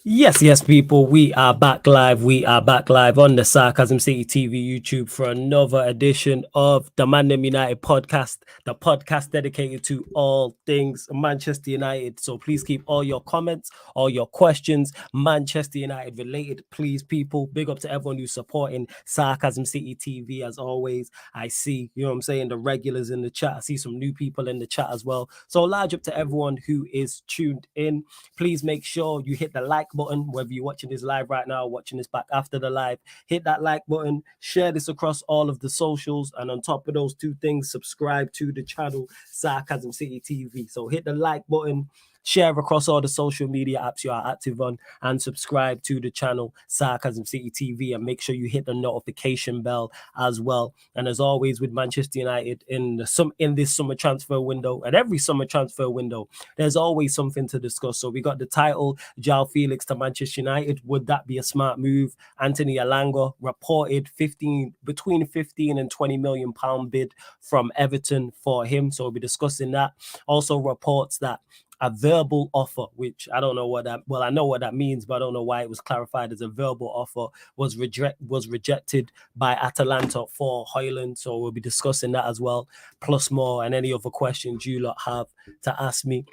Yes, people. We are back live. We are back live on the Sarcasm City TV YouTube for another edition of the ManDem United podcast, the podcast dedicated to all things Manchester United. So please keep all your comments, all your questions, Manchester United related. Please, people, big up to everyone who's supporting Sarcasm City TV as always. I see, you know what I'm saying, the regulars in the chat. I see some new people in the chat as well. So large up to everyone who is tuned in. Please make sure you hit the like button, whether you're watching this live right now or watching this back after the live. Hit that like button, share this across all of the socials, and on top of those two things, subscribe to the channel Sarcasm City TV. So hit the like button, share across all the social media apps you are active on, and subscribe to the channel Sarcasm City TV, and make sure you hit the notification bell as well. And as always with Manchester United in this summer transfer window and every summer transfer window, there's always something to discuss. So we got the title, JOAO Felix to Manchester United. Would that be a smart move? Anthony Alanga reported between 15 and 20 million pound bid from Everton for him. So we'll be discussing that. Also reports that a verbal offer, which I don't know what that, well, I know what that means, but I don't know why it was clarified as a verbal offer, was rejected by Atalanta for Højlund. So we'll be discussing that as well, plus more, and any other questions you lot have to ask me.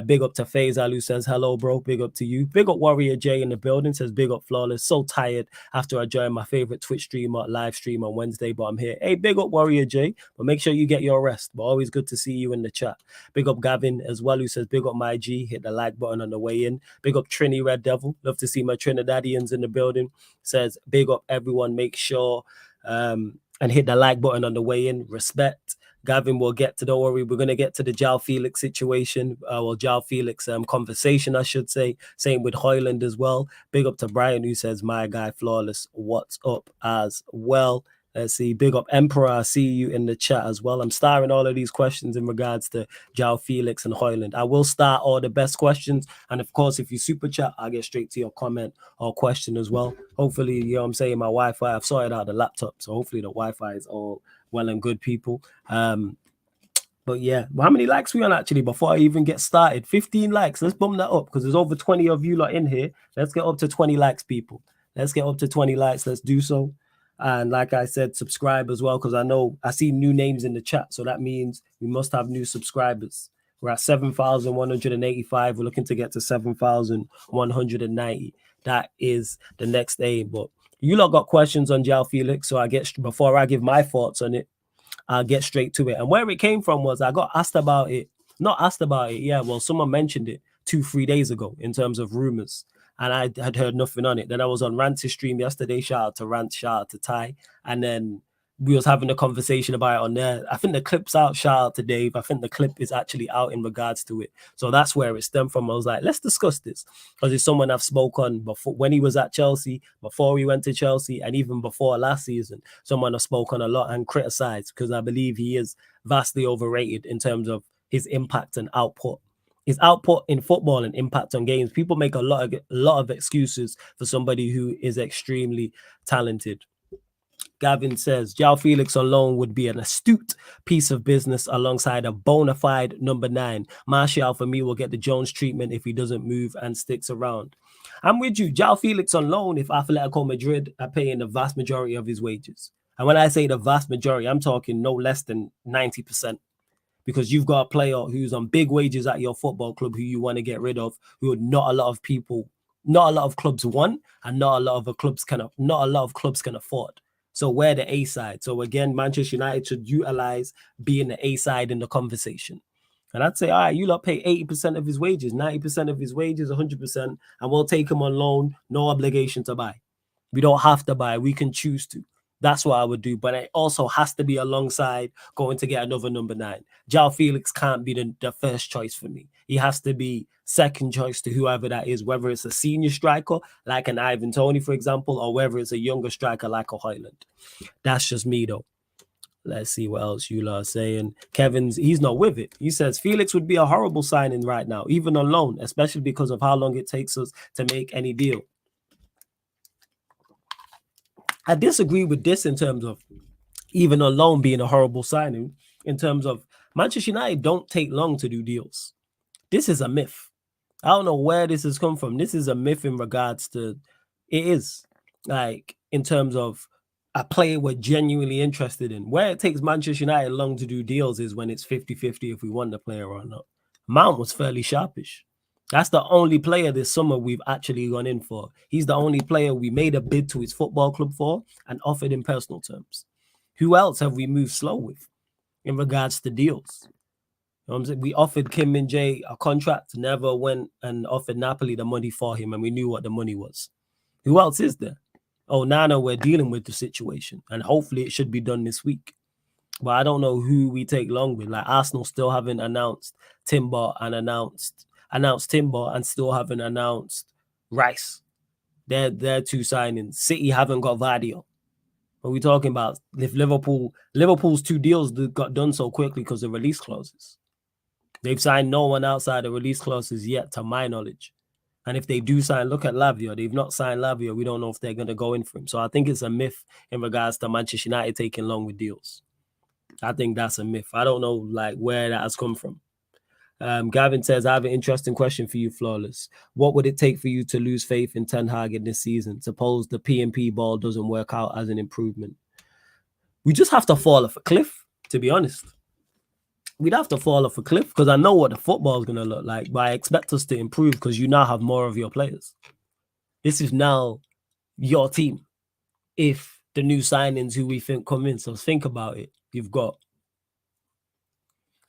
Big up to Faisal, who says hello, bro. Big up to you. Big up Warrior J in the building, says big up Flawless. So tired after I joined my favorite Twitch streamer live stream on Wednesday, but I'm here. Hey, big up Warrior J, but make sure you get your rest. But always good to see you in the chat. Big up Gavin as well, who says big up my G. Hit the like button on the way in. Big up Trini Red Devil. Love to see my Trinidadians in the building. Says big up everyone. Make sure and hit the like button on the way in. Respect. Gavin will get to, don't worry, we're going to get to the JOAO Felix situation, JOAO Felix conversation, I should say. Same with Højlund as well. Big up to Brian, who says, my guy, Flawless, what's up as well? Let's see. Big up Emperor. I see you in the chat as well. I'm starring all of these questions in regards to JOAO Felix and Højlund. I will start all the best questions. And of course, if you super chat, I'll get straight to your comment or question as well. Hopefully, you know what I'm saying, my Wi-Fi, I've sorted out the laptop. So hopefully the Wi-Fi is all well and good, people. But yeah, how many likes we on actually before I even get started? 15 likes. Let's bump that up because there's over 20 of you lot in here. Let's get up to 20 likes, people. Let's get up to 20 likes. Let's do so. And like I said, subscribe as well, because I know I see new names in the chat. So that means we must have new subscribers. We're at 7,185. We're looking to get to 7,190. That is the next aim. But you lot got questions on JOAO Felix. So before I give my thoughts on it, I'll get straight to it. And where it came from was I got asked about it. Not asked about it. Yeah, well, someone mentioned it 2-3 days ago in terms of rumors. And I had heard nothing on it. Then I was on Rant's stream yesterday. Shout out to Rant, shout out to Ty. And then we was having a conversation about it on there. I think the clip's out. Shout out to Dave. I think the clip is actually out in regards to it. So that's where it stemmed from. I was like, let's discuss this. Because it's someone I've spoke on before, when he was at Chelsea, before he went to Chelsea, and even before last season. Someone I've spoken a lot and criticized because I believe he is vastly overrated in terms of his impact and output. His output in football and impact on games. People make a lot of excuses for somebody who is extremely talented. Gavin says, JOAO Felix on loan would be an astute piece of business alongside a bona fide number 9. Martial, for me, will get the Jones treatment if he doesn't move and sticks around. I'm with you. JOAO Felix on loan if Atletico Madrid are paying the vast majority of his wages. And when I say the vast majority, I'm talking no less than 90%. Because you've got a player who's on big wages at your football club who you want to get rid of, who not a lot of clubs want, and not a lot of clubs can afford. So we're the A side. So again, Manchester United should utilize being the A side in the conversation. And I'd say, all right, you lot pay 80% of his wages, 90% of his wages, 100%, and we'll take him on loan, no obligation to buy. We don't have to buy. We can choose to. That's what I would do. But it also has to be alongside going to get another number 9. JOAO Felix can't be the first choice for me. He has to be second choice to whoever that is, whether it's a senior striker like an Ivan Toney, for example, or whether it's a younger striker like a Højlund. That's just me, though. Let's see what else you are saying. He's not with it. He says Felix would be a horrible signing right now, even on loan, especially because of how long it takes us to make any deal. I disagree with this in terms of even on loan being a horrible signing. In terms of Manchester United don't take long to do deals. This is a myth. I don't know where this has come from. This is a myth in regards to it is like in terms of a player we're genuinely interested in. Where it takes Manchester United long to do deals is when it's 50-50 if we want the player or not. Mount was fairly sharpish. That's the only player this summer we've actually gone in for. He's the only player we made a bid to his football club for and offered in personal terms. Who else have we moved slow with in regards to deals? You know what I'm saying? We offered Kim Min-jae a contract, never went and offered Napoli the money for him, and we knew what the money was. Who else is there? Oh, Nana, we're dealing with the situation, and hopefully it should be done this week. But I don't know who we take long with. Like Arsenal still haven't announced Timber and announced Timber and still haven't announced Rice. They're two signings. City haven't got Vadio. What are we talking about? If Liverpool's two deals got done so quickly because of release clauses. They've signed no one outside the release clauses yet, to my knowledge. And if they do sign, look at Lavia. They've not signed Lavia. We don't know if they're going to go in for him. So I think it's a myth in regards to Manchester United taking long with deals. I think that's a myth. I don't know like where that has come from. Gavin says, I have an interesting question for you, Flawless. What would it take for you to lose faith in Ten Hag in this season? Suppose the P&P ball doesn't work out as an improvement. We just have to fall off a cliff, to be honest. We'd have to fall off a cliff because I know what the football is going to look like, but I expect us to improve because you now have more of your players. This is now your team. If the new signings who we think come in, so think about it.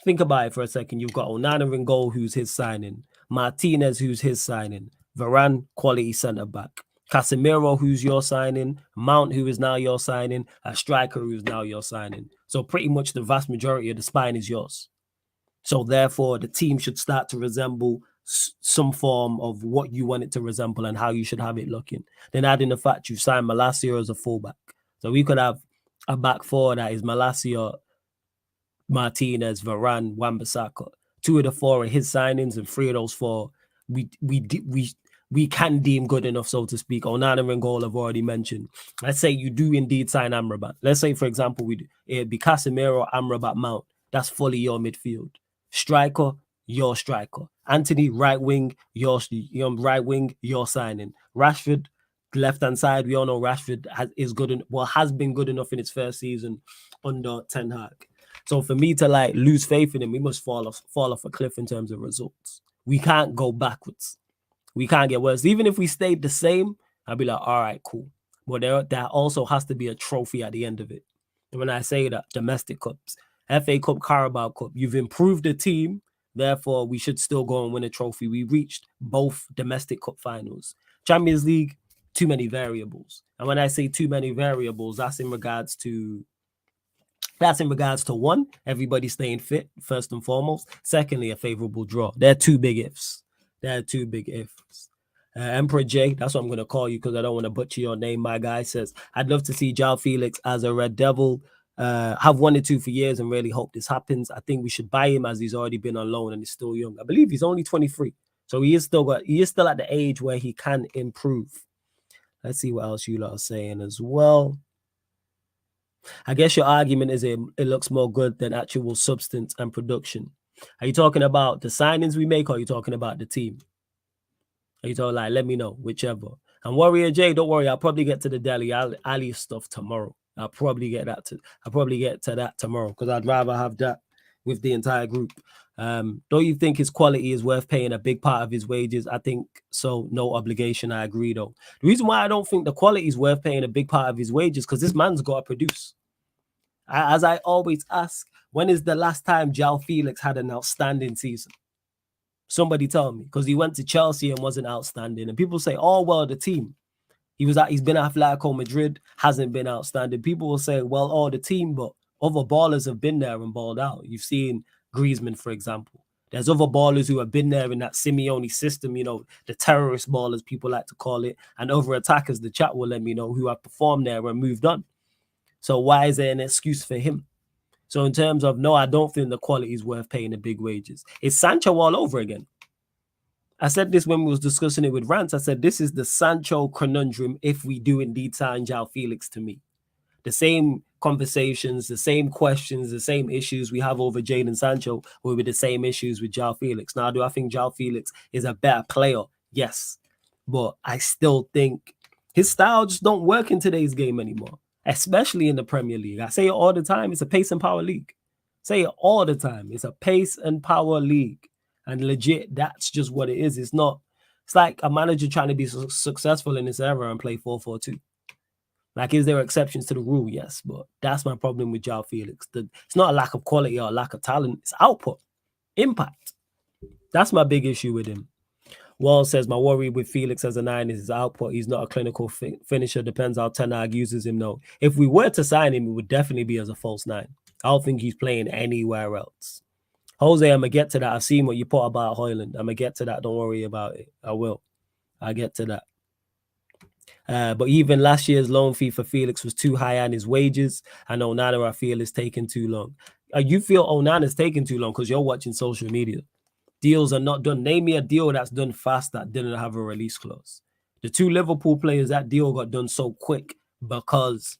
Think about it for a second. You've got Onana in goal, who's his signing. Martinez, who's his signing. Varane, quality centre back. Casemiro, who's your signing. Mount, who is now your signing. A striker, who's now your signing. So pretty much the vast majority of the spine is yours. So therefore, the team should start to resemble some form of what you want it to resemble and how you should have it looking. Then adding the fact you've signed Malacia as a fullback. So we could have a back four that is Malacia, Martinez, Varane, Wan-Bissaka. 2 of the 4 are his signings, and 3 of those 4 we can deem good enough, so to speak. Onana and goal I've already mentioned. Let's say you do indeed sign Amrabat. Let's say, for example, it'd be Casemiro, Amrabat, Mount. That's fully your midfield. Striker, your striker. Anthony, right wing, your right wing, your signing. Rashford, left-hand side. We all know Rashford has been good enough in its first season under Ten Hag. So for me to like lose faith in him, we must fall off a cliff in terms of results. We can't go backwards. We can't get worse. Even if we stayed the same, I'd be like, all right, cool. But there also has to be a trophy at the end of it. And when I say that, domestic cups, FA Cup, Carabao Cup, you've improved the team. Therefore, we should still go and win a trophy. We reached both domestic cup finals. Champions League, too many variables. And when I say too many variables, that's in regards to one, everybody staying fit, first and foremost. Secondly, a favorable draw. They're two big ifs. Emperor J, that's what I'm going to call you because I don't want to butcher your name, my guy, says, I'd love to see JOAO FELIX as a Red Devil. Have wanted to for years and really hope this happens. I think we should buy him as he's already been on loan and he's still young. I believe he's only 23. So he is still at the age where he can improve. Let's see what else you lot are saying as well. I guess your argument is it looks more good than actual substance and production. Are you talking about the signings we make or are you talking about the team? Are you talking like, let me know, whichever. And Warrior J, don't worry, I'll probably get to the Dele Alli stuff tomorrow. I'll probably get to that tomorrow because I'd rather have that with the entire group. Don't you think his quality is worth paying a big part of his wages? I think so. No obligation. I agree, though. The reason why I don't think the quality is worth paying a big part of his wages because this man's got to produce. As I always ask, when is the last time JOAO FELIX had an outstanding season? Somebody tell me, because he went to Chelsea and wasn't outstanding. And people say, oh, well, the team. He's been at Atletico Madrid, hasn't been outstanding. People will say, well, oh, the team, but other ballers have been there and balled out. You've seen Griezmann, for example. There's other ballers who have been there in that Simeone system, you know, the terrorist ballers, people like to call it, and other attackers, the chat will let me know, who have performed there and moved on. So why is there an excuse for him? So in terms of, no, I don't think the quality is worth paying the big wages. It's Sancho all over again. I said this when we was discussing it with Rance. I said, this is the Sancho conundrum if we do indeed sign JOAO FELIX to me. The same conversations, the same questions, the same issues we have over Jadon Sancho will be the same issues with JOAO FELIX. Now, do I think JOAO FELIX is a better player? Yes. But I still think his style just don't work in today's game anymore, especially in the Premier League. I say it all the time. It's a pace and power league. Say it all the time. It's a pace and power league. And legit, that's just what it is. It's not. It's like a manager trying to be successful in this era and play 4-4-2. Like, is there exceptions to the rule? Yes, but that's my problem with JOAO FELIX. It's not a lack of quality or a lack of talent. It's output, impact. That's my big issue with him. Wall says, my worry with Felix as a 9 is his output. He's not a clinical finisher. Depends how Ten Hag uses him, though. If we were to sign him, it would definitely be as a false 9. I don't think he's playing anywhere else. Jose, I'm going to get to that. I've seen what you put about Højlund. I'm going to get to that. Don't worry about it. I will. I'll get to that. But even last year's loan fee for Felix was too high on his wages. And Onana, I feel, is taking too long. You feel Onana's taking too long because you're watching social media. Deals are not done. Name me a deal that's done fast that didn't have a release clause. The 2 Liverpool players, that deal got done so quick because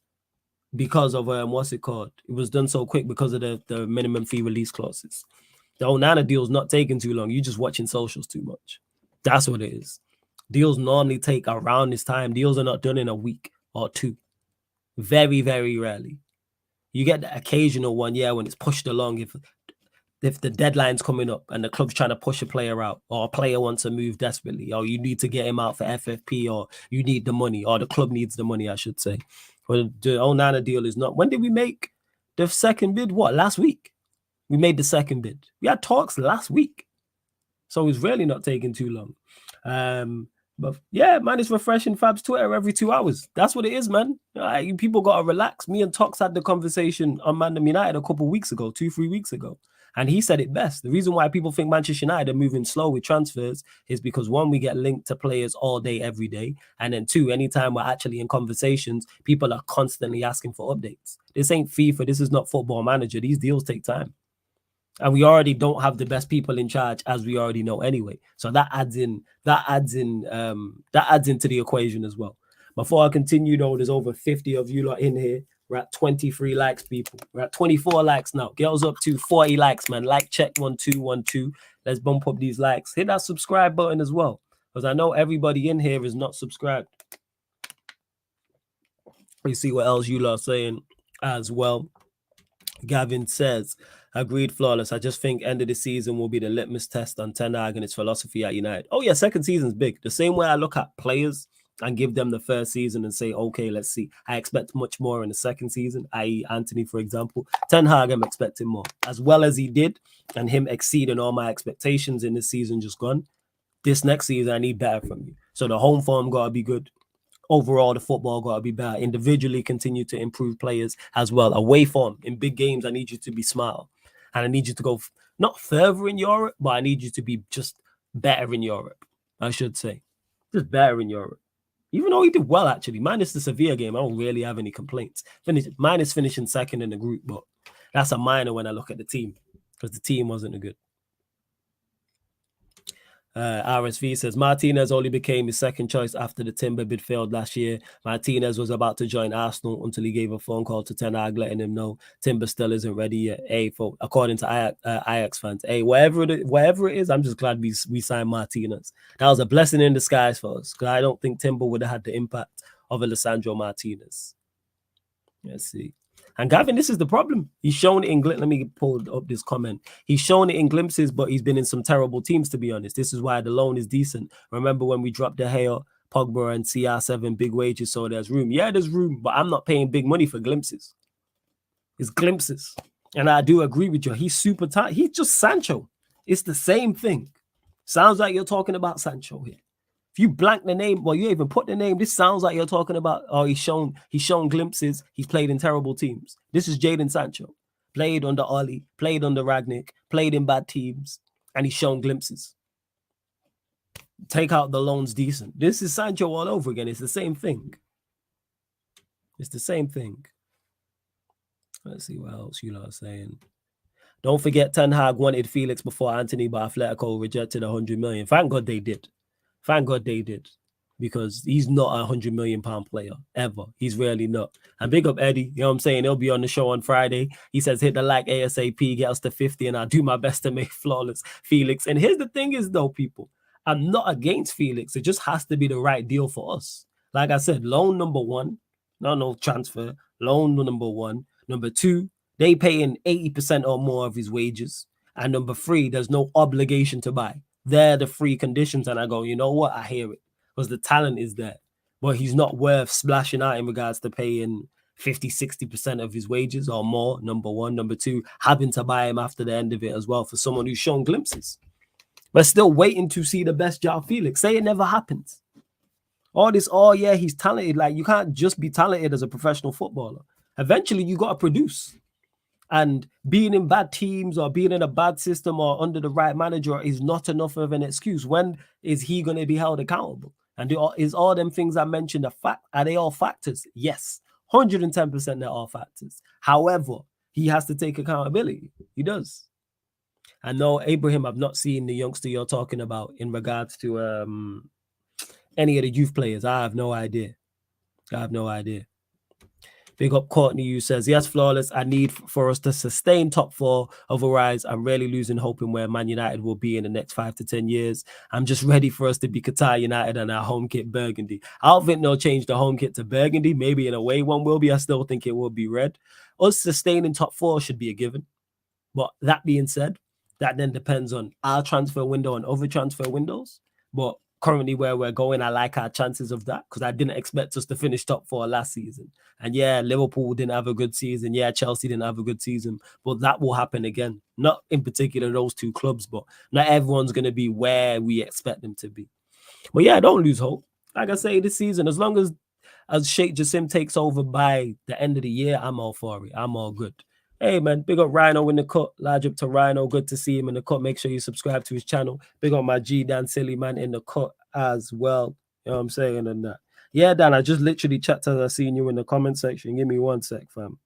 of what's it called? It was done so quick because of the minimum fee release clauses. The Onana deal's not taking too long. You're just watching socials too much. That's what it is. Deals normally take around this time. Deals are not done in a week or 2. Very, very rarely. You get the occasional one, yeah, when it's pushed along. If the deadline's coming up and the club's trying to push a player out, or a player wants to move desperately, or you need to get him out for FFP, or you need the money, or the club needs the money, I should say. Well, the Onana deal is not. When did we make the second bid? What, last week? We made the second bid. We had talks last week. So it's really not taking too long. But yeah, man, it's refreshing Fab's Twitter every 2 hours. That's what it is, man. People got to relax. Me and Tox had the conversation on ManDem United a couple weeks ago, 2-3 weeks ago. And he said it best. The reason why people think Manchester United are moving slow with transfers is because, 1, we get linked to players all day, every day. And then 2, anytime we're actually in conversations, people are constantly asking for updates. This ain't FIFA. This is not Football Manager. These deals take time. And we already don't have the best people in charge, as we already know anyway. So that adds into the equation as well. Before I continue, though, there's over 50 of you lot in here. We're at 23 likes, people. We're at 24 likes now. Girls up to 40 likes, man. Like check 1 2 1 2. Let's bump up these likes. Hit that subscribe button as well, because I know everybody in here is not subscribed. You see what else you lot are saying as well. Gavin says, agreed, Flawless. I just think end of the season will be the litmus test on Ten Hag and his philosophy at United. Oh yeah, second season's big. The same way I look at players and give them the first season and say, okay, let's see. I expect much more in the second season, i.e. Anthony, for example. Ten Hag, I'm expecting more. As well as he did, and him exceeding all my expectations in this season just gone. This next season, I need better from you. So the home form got to be good. Overall, the football got to be better. Individually, continue to improve players as well. Away form, in big games, I need you to be smart. And I need you to go not further in Europe, but I need you to be just better in Europe, I should say. Just better in Europe. Even though he did well, actually. Minus the Sevilla game, I don't really have any complaints. Minus finishing second in the group, but that's a minor when I look at the team, because the team wasn't good. RSV says, Martinez only became his second choice after the Timber bid failed last year. Martinez was about to join Arsenal until he gave a phone call to Ten Hag letting him know Timber still isn't ready yet. Hey, according to Ajax fans, hey, wherever it is, I'm just glad we signed Martinez. That was a blessing in disguise for us, because I don't think Timber would have had the impact of Alessandro Martinez. Let's see. And Gavin, this is the problem. He's shown it in glimpses. Let me pull up this comment. He's shown it in glimpses, but he's been in some terrible teams, to be honest. This is why the loan is decent. Remember when we dropped De Gea, Pogba, and CR7 big wages, so there's room. Yeah, there's room, but I'm not paying big money for glimpses. It's glimpses. And I do agree with you. He's super tight. He's just Sancho. It's the same thing. Sounds like you're talking about Sancho here. If you blank the name, well, you even put the name, this sounds like you're talking about, oh, he's shown glimpses. He's played in terrible teams. This is Jadon Sancho. Played under Oli, played under Ragnick, played in bad teams, and he's shown glimpses. Take out the loans decent. This is Sancho all over again. It's the same thing. It's the same thing. Let's see what else you lot are saying. Don't forget Ten Hag wanted Felix before Anthony, but Atletico rejected 100 million. Thank God they did. Thank God they did. because he's not a £100 million player ever. He's really not. And big up Eddie, you know what I'm saying? He'll be on the show on Friday. He says, hit the like ASAP, get us to 50, and I'll do my best to make flawless Felix. And here's the thing is, though, people, I'm not against Felix. It just has to be the right deal for us. Like I said, loan number one, no transfer, loan number one. Number two, they paying 80% or more of his wages. And number three, there's no obligation to buy. They're the free conditions. And I go, you know what? I hear it. Because the talent is there. But he's not worth splashing out in regards to paying 50, 60% of his wages or more, number one. Number two, having to buy him after the end of it as well for someone who's shown glimpses. But still waiting to see the best JOAO Felix. Say it never happens. All this, oh yeah, he's talented. Like, you can't just be talented as a professional footballer. Eventually, you got to produce. And being in bad teams or being in a bad system or under the right manager is not enough of an excuse. When is he going to be held accountable? And is all them things I mentioned a fact? Are they all factors? Yes, 110% they're all factors. However, he has to take accountability. He does. I know, Abraham, I've not seen the youngster you're talking about in regards to any of the youth players. I have no idea. Big up Courtney, who says, yes, flawless. I need for us to sustain top four. Otherwise, I'm really losing hope in where Man United will be in the next 5 to 10 years. I'm just ready for us to be Qatar United and our home kit burgundy. I don't think they'll change the home kit to burgundy. Maybe in a way one will be. I still think it will be red. Us sustaining top four should be a given. But that being said, that then depends on our transfer window and other transfer windows. But currently where we're going, I like our chances of that because I didn't expect us to finish top four last season. And yeah, Liverpool didn't have a good season. Yeah, Chelsea didn't have a good season. But that will happen again. Not in particular those two clubs, but not everyone's going to be where we expect them to be. But yeah, don't lose hope. Like I say, this season, as long as Sheikh Jassim takes over by the end of the year, I'm all for it. I'm all good. Hey, man, big up Rhino in the cut. Large up to Rhino. Good to see him in the cut. Make sure you subscribe to his channel. Big up my G, Dan Silly, man, in the cut as well. You know what I'm saying? And that. Yeah, Dan, I just literally checked as I seen you in the comment section. Give me 1 sec, fam.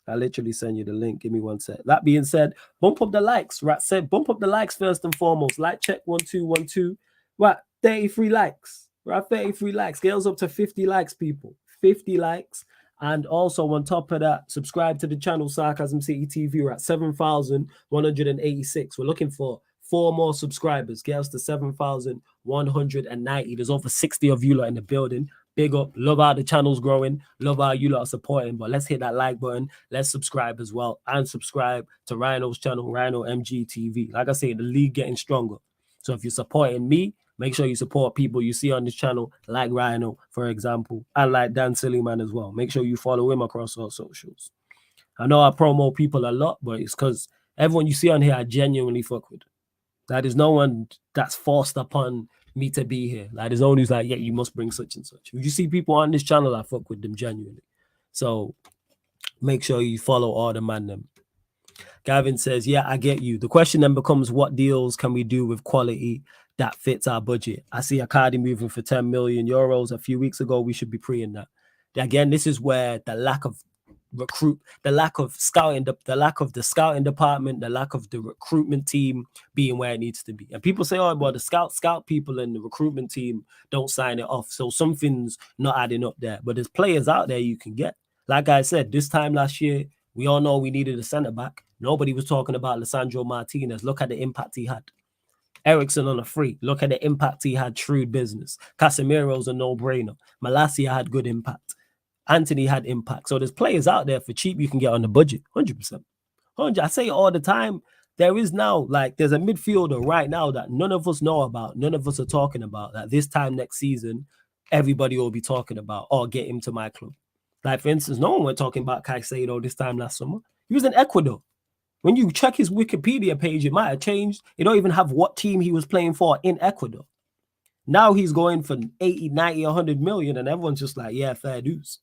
I literally send you the link. Give me 1 sec. That being said, bump up the likes. Right, said bump up the likes first and foremost. Like check 1 2 1 2. Right, 33 likes. Right, 33 likes. Scales up to 50 likes, people. 50 likes. And also on top of that, subscribe to the channel Sarcasm City TV. We're at 7,186. We're looking for 4 more subscribers. Get us to 7,190. There's over 60 of you lot in the building. Big up. Love how the channel's growing. Love how you lot are supporting. But let's hit that like button. Let's subscribe as well. And subscribe to Rhino's channel, Rhino MG TV. Like I say, the league getting stronger. So if you're supporting me, make sure you support people you see on this channel, like Rhino, for example, and like Dan Sillyman as well. Make sure you follow him across all socials. I know I promote people a lot, but it's because everyone you see on here, I genuinely fuck with. Like, there's no one that's forced upon me to be here. Like, there's only like, yeah, you must bring such and such. If you see people on this channel, I fuck with them genuinely. So make sure you follow all the ManDem. Gavin says, yeah, I get you. The question then becomes, what deals can we do with quality that fits our budget? I see Akadi moving for 10 million euros a few weeks ago. We should be pre in that. Again, this is where the lack of the lack of scouting, the lack of the scouting department, the lack of the recruitment team being where it needs to be. And people say, oh, well, the scout people and the recruitment team don't sign it off. So something's not adding up there. But there's players out there you can get. Like I said, this time last year, we all know we needed a centre-back. Nobody was talking about Lisandro Martinez. Look at the impact he had. Ericsson on a free. Look at the impact he had. Shrewd business. Casemiro's a no-brainer. Malacia had good impact. Anthony had impact. So there's players out there for cheap you can get on the budget. 100%. I say it all the time. There is now, like, there's a midfielder right now that none of us know about. None of us are talking about. That this time next season, everybody will be talking about, or get him to my club. Like, for instance, no one was talking about Caicedo this time last summer. He was in Ecuador. When you check his Wikipedia page, it might have changed. You don't even have what team he was playing for in Ecuador. Now he's going for 80, 90, 100 million, and everyone's just like, yeah, fair dues.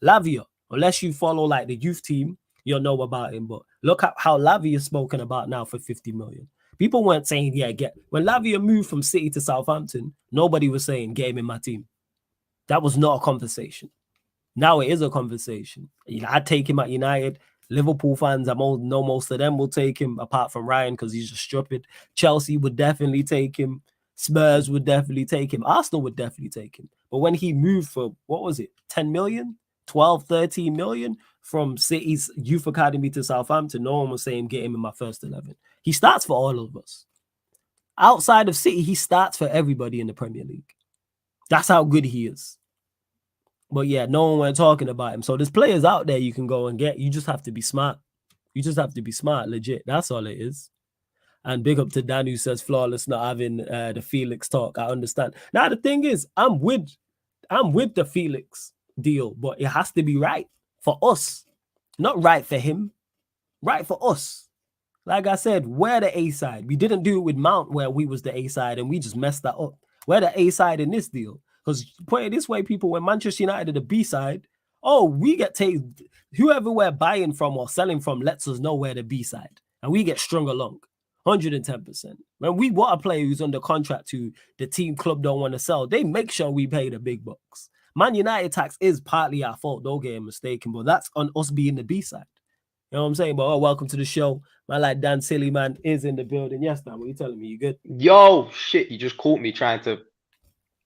Lavia, unless you follow like the youth team, you'll know about him. But look at how Lavia is spoken about now for 50 million. People weren't saying, yeah, when Lavia moved from City to Southampton, nobody was saying, get him in my team. That was not a conversation. Now it is a conversation. I'd take him at United. Liverpool fans, I know most of them will take him, apart from Ryan, because he's just stupid. Chelsea would definitely take him. Spurs would definitely take him. Arsenal would definitely take him. But when he moved for, what was it, 10 million, 12, 13 million from City's youth academy to Southampton, no one was saying get him in my first 11. He starts for all of us. Outside of City, he starts for everybody in the Premier League. That's how good he is. But yeah, no one went talking about him. So there's players out there you can go and get. You just have to be smart. You just have to be smart, legit. That's all it is. And big up to Dan who says flawless not having the Felix talk. I understand. Now the thing is, I'm with the Felix deal, but it has to be right for us, not right for him, right for us. Like I said, we're the A side. We didn't do it with Mount where we was the A side and we just messed that up. We're the A side in this deal. Because put it this way, people, when Manchester United are the B side, we get taken. Whoever we're buying from or selling from lets us know we're the B side. And we get strung along. 110%. When we want a player who's under contract who the team club don't want to sell, they make sure we pay the big bucks. Man United tax is partly our fault, don't get mistaken, but that's on us being the B side. You know what I'm saying? But welcome to the show. Man like Dan Silly Man is in the building. Yes, Dan, what are you telling me? You good? Yo, shit, you just caught me trying to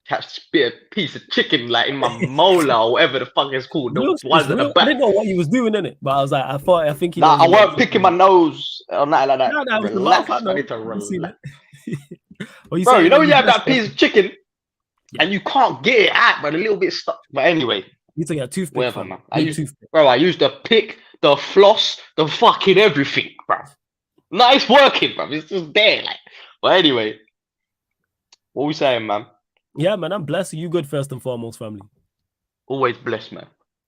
catch a piece of chicken like in my molar or whatever the fuck it's called. The ones at the back. I didn't know what you was doing in it, but I was like, I think you know. I weren't picking my nose or nothing like that. No, relax. I need to relax. Bro, you know when you have that piece of chicken and you can't get it out, but a little bit stuck. But anyway, you took a toothpick. Whatever, man. I used the pick, the floss, the fucking everything, bro. No, it's working, bro. It's just there, like. But anyway, what we saying, man? Yeah, man, I'm blessed. You good first and foremost, family. Always blessed, man.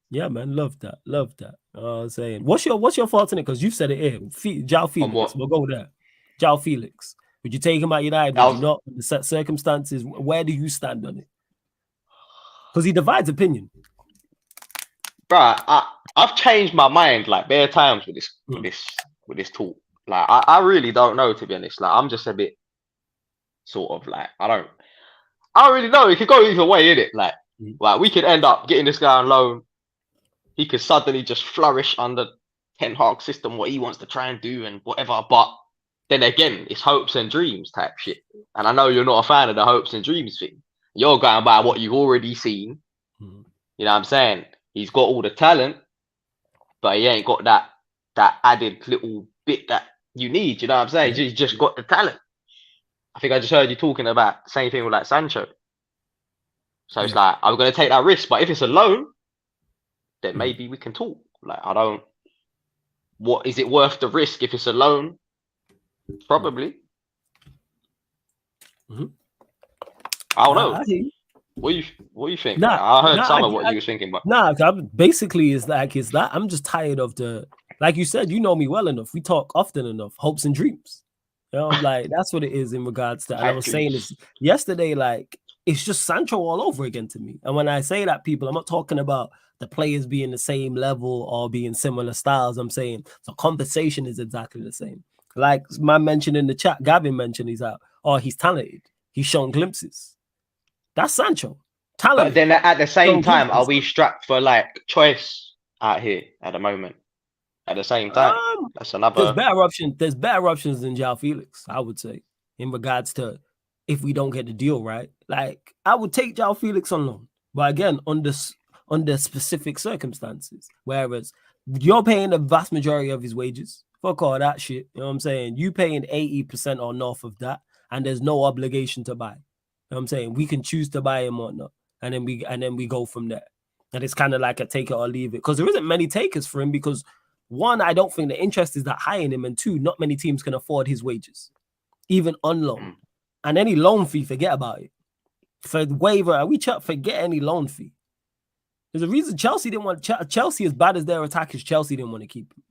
Yeah, man, love that. I'm saying, what's your thoughts on it? Because you've said it here. JOAO Felix. We'll go there. JOAO Felix. Would you take him at United? Would you not? The set circumstances. Where do you stand on it? Because he divides opinion. Bro, I've changed my mind like bare times with this talk. Like I really don't know, to be honest. Like I'm just a bit sort of like I don't really know. It could go either way, innit? Like we could end up getting this guy on loan. He could suddenly just flourish under Ten Hag system, what he wants to try and do and whatever. But then again, it's hopes and dreams type shit. And I know you're not a fan of the hopes and dreams thing. You're going by what you've already seen. You know what I'm saying? He's got all the talent, but he ain't got that added little bit that you need. You know what I'm saying? He's just got the talent. I think I just heard you talking about the same thing with like Sancho. So it's like, I'm going to take that risk. But if it's a loan, then maybe we can talk. Like, what is it worth the risk if it's a loan? Probably. I don't know. What do you think? I heard some of what you were thinking, but basically is that I'm just tired of like you said, you know me well enough. We talk often enough, hopes and dreams. You know, like that's what it is in regards to. And I was saying this yesterday, like it's just Sancho all over again to me. And when I say that, people, I'm not talking about the players being the same level or being similar styles. I'm saying the conversation is exactly the same. Like man mentioned in the chat, Gavin mentioned he's talented. He's shown glimpses. That's Sancho. Talent. But then at the same time, are we strapped for like choice out here at the moment? At the same time, that's another. There's better options than JOAO Felix, I would say, in regards to if we don't get the deal right. Like I would take JOAO Felix on loan, but again, under specific circumstances. Whereas you're paying the vast majority of his wages. Fuck all that shit. You know what I'm saying? You paying 80% or north of that, and there's no obligation to buy. You know what I'm saying? We can choose to buy him or not, and then we go from there. And it's kind of like a take it or leave it, because there isn't many takers for him. Because one, I don't think the interest is that high in him, and two, not many teams can afford his wages, even on loan. And any loan fee, forget about it. For waiver, forget any loan fee. There's a reason Chelsea didn't want Chelsea, as bad as their attack is. Chelsea didn't want to keep him.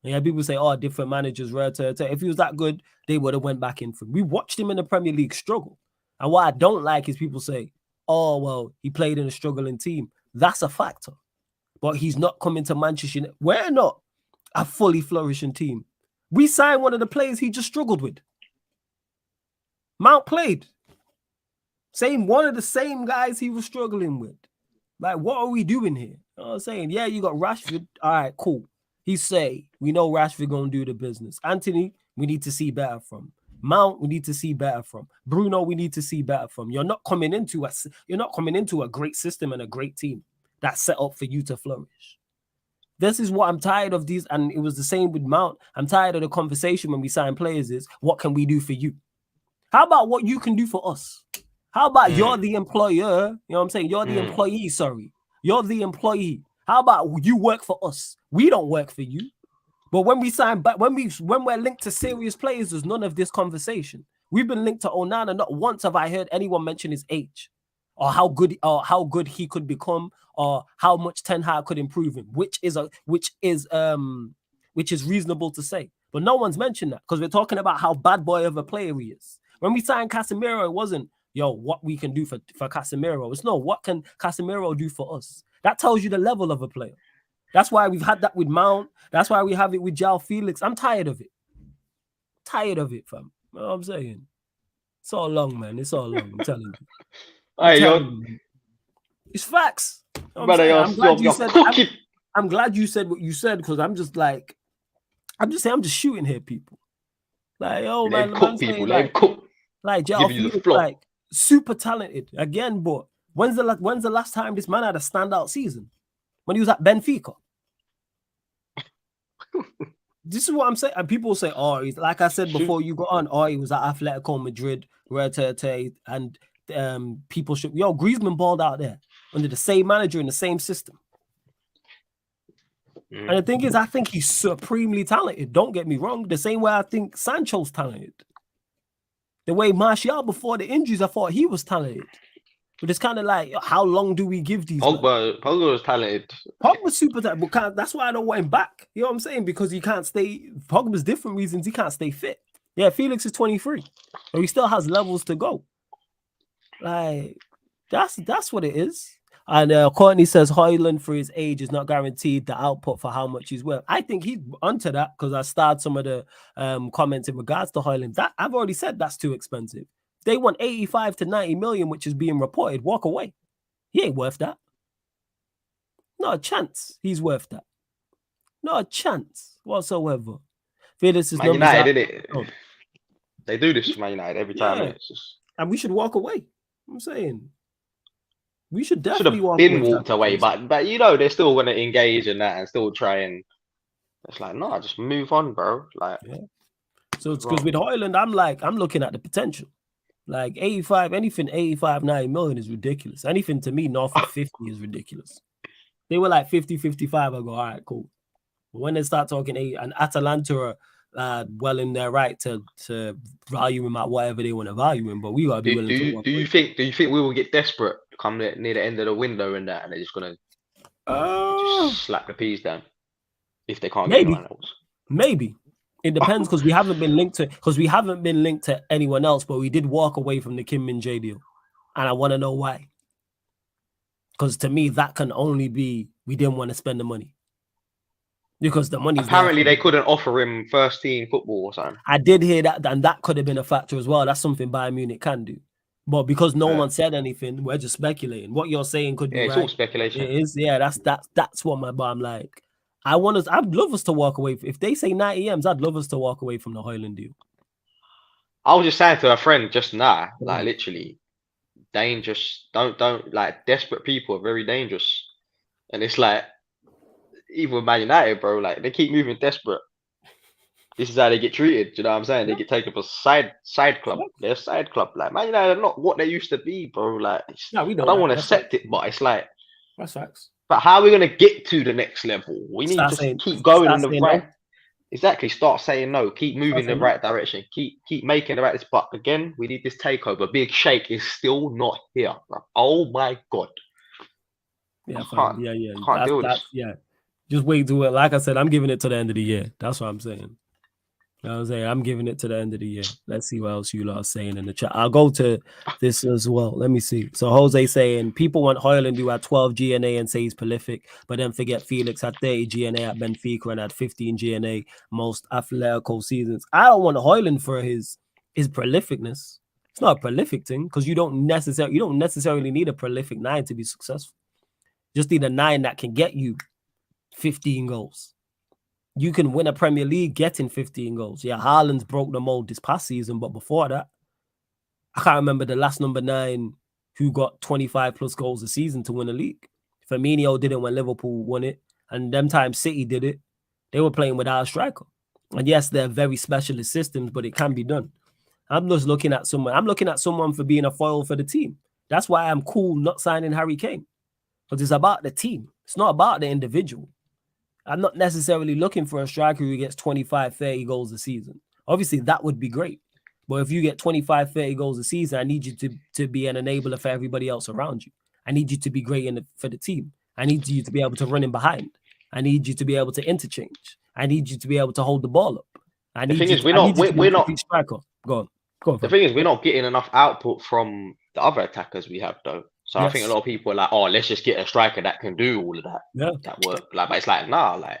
And yeah, people say, "Oh, different managers." If he was that good, they would have went back in for him. We watched him in the Premier League struggle. And what I don't like is people say, "Oh, well, he played in a struggling team." That's a factor. But he's not coming to Manchester United. We're not a fully flourishing team. We signed one of the players he just struggled with. Mount played. One of the same guys he was struggling with. Like, what are we doing here? You know what I'm saying? Yeah, you got Rashford. All right, cool. We know Rashford going to do the business. Anthony, we need to see better from. Mount, we need to see better from. Bruno, we need to see better from. You're not coming into a great system and a great team that's set up for you to flourish. This is what I'm tired of these, and it was the same with Mount. I'm tired of the conversation when we sign players is, what can we do for you? How about what you can do for us? How about you're the employer? You know what I'm saying? You're the employee, sorry. You're the employee. How about you work for us? We don't work for you. But when we sign back, when we're linked to serious players, there's none of this conversation. We've been linked to Onana. Not once have I heard anyone mention his age or how good he could become or how much Ten Hag could improve him, which is reasonable to say. But no one's mentioned that because we're talking about how bad boy of a player he is. When we signed Casemiro, it wasn't, what we can do for Casemiro. It's no, what can Casemiro do for us? That tells you the level of a player. That's why we've had that with Mount. That's why we have it with JOAO FELIX. I'm tired of it. Tired of it, fam. You know what I'm saying? It's all long, man. It's all long. I'm telling you. It's facts. I'm glad you said what you said because I'm just shooting here, people. Like, man, people. Like JOAO FELIX, like super talented again. But when's the last time this man had a standout season? When he was at Benfica. This is what I'm saying. And people say, he's like I said before you got on, he was at Atletico Madrid, and people should Griezmann balled out there under the same manager in the same system. And the thing is, I think he's supremely talented. Don't get me wrong. The same way I think Sancho's talented. The way Martial before the injuries, I thought he was talented. But it's kind of like, how long do we give these? Pogba was talented. Pogba's super talented, but that's why I don't want him back. You know what I'm saying? Because he can't stay. Pogba's different reasons he can't stay fit. Yeah, Felix is 23, but he still has levels to go. Like that's what it is. And Courtney says Højlund for his age is not guaranteed the output for how much he's worth. I think he's onto that because I started some of the comments in regards to Højlund. That I've already said that's too expensive. They want 85 to 90 million, which is being reported. Walk away. He ain't worth that. Not a chance he's worth that. Not a chance whatsoever. Felix is Man United, isn't it? They do this for Man United every time. Yeah. And we should walk away. I'm saying. We should definitely walked away. But they're still going to engage in that and still try and it's like, no, just move on, bro. Like, So it's because with Højlund, I'm looking at the potential. Like 85, 90 million is ridiculous. Anything to me north of 50 is ridiculous. They were like 50, 55. I go, all right, cool. But when they start talking 80, and Atalanta are well in their right to value him at whatever they want to value him, but we gotta be willing to. Do you think we will get desperate come near the end of the window and that, and they're just gonna just slap the peas down if they can't get anyone else? Maybe. It depends because we haven't been linked to anyone else, but we did walk away from the Kim Min-jae deal. And I want to know why. Because to me, that can only be we didn't want to spend the money. Because the money apparently they couldn't offer him first team football or something. I did hear that, and that could have been a factor as well. That's something Bayern Munich can do. But because no one said anything, we're just speculating. What you're saying could be it's right. All speculation. It is, that's what I'm like. I'd love us to walk away. If they say 90 M's, I'd love us to walk away from the Højlund deal. I was just saying to a friend just now, like literally, dangerous. Don't like desperate people are very dangerous, and it's like even with Man United, bro. Like they keep moving desperate. This is how they get treated. You know what I'm saying? They get taken for side club. They're a side club. Like Man United are not what they used to be, bro. Like I don't want to accept it, but it's like that's facts. But how are we gonna get to the next level? We need to keep going in the right. Exactly. Start saying no. Keep moving in the right direction. Keep making the right. But again, we need this takeover. Big Shake is still not here. Bro. Oh my god. Yeah. Can't deal with this. Yeah. Just wait to it. Like I said, I'm giving it to the end of the year. That's what I'm saying. You know what I'm saying? I'm giving it to the end of the year. Let's see what else you lot are saying in the chat. I'll go to this as well. Let me see. So Jose saying people want Højlund who had 12 GNA and say he's prolific, but then forget Felix had 30 GNA at Benfica and had 15 GNA most Atletico seasons. I don't want Højlund for his prolificness. It's not a prolific thing because you don't necessarily need a prolific 9 to be successful. Just need a 9 that can get you 15 goals. you can win a Premier League getting 15 goals. Yeah, Haaland's broke the mold this past season, but before that, I can't remember the last number 9 who got 25 plus goals a season to win a league. Firmino didn't when Liverpool won it, and them times City did it. They were playing without a striker. And yes, they're very specialist systems, but it can be done. I'm just looking at someone. I'm looking at someone for being a foil for the team. That's why I'm cool not signing Harry Kane. Because it's about the team. It's not about the individual. I'm not necessarily looking for a striker who gets 25, 30 goals a season. Obviously, that would be great. But if you get 25, 30 goals a season, I need you to be an enabler for everybody else around you. I need you to be great for the team. I need you to be able to run in behind. I need you to be able to interchange. I need you to be able to hold the ball up. I need the thing you is, to, we're I need not. you to be We're a not. complete striker. Go on. The thing is, we're not getting enough output from the other attackers we have, though. So I think a lot of people are like, "Oh, let's just get a striker that can do all of that work." Like, but it's like, nah, like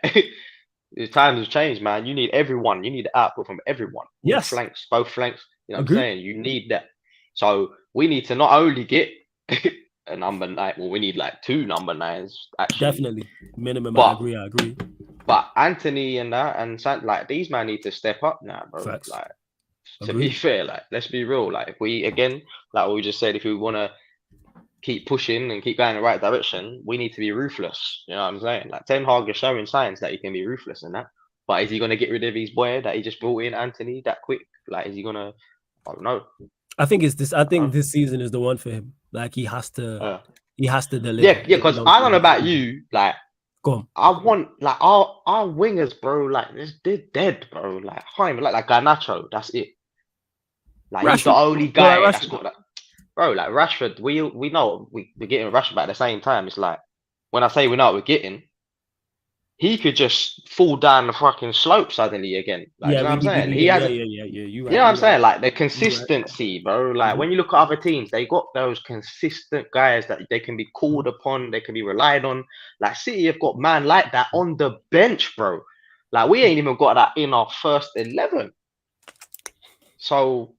the times have changed, man. You need everyone. You need output from everyone. Yes. Flanks, both flanks. You know what I'm saying? You need that. So we need to not only get a number 9. Well, we need like 2 number 9s actually. Definitely minimum. I agree. But Anthony and that and like these men need to step up now, bro. Facts. Like, to be fair, like, let's be real. Like, if we, again, like we just said, if we want to keep pushing and keep going in the right direction, we need to be ruthless. You know what I'm saying? Like, Ten Hag is showing signs that he can be ruthless in that. But is he going to get rid of his boy that he just brought in, Anthony, that quick? Like, is he going to, I don't know. I think it's this. I think this season is the one for him. Like, he has to deliver. Yeah, because I don't know about you. Like, go on. I want, like, our wingers, bro, like, they're dead, bro. Like, I can't even like Garnacho, that's it. Like, he's the only guy that's got that. Bro, like Rashford, we know we're getting Rashford at the same time. It's like, when I say we know what we're getting, he could just fall down the fucking slope suddenly again. Like, you know what I'm saying? He has, you know what I'm saying? Like, the consistency, bro. Like, when you look at other teams, they got those consistent guys that they can be called upon, they can be relied on. Like, City have got man like that on the bench, bro. Like, we ain't even got that in our first 11. So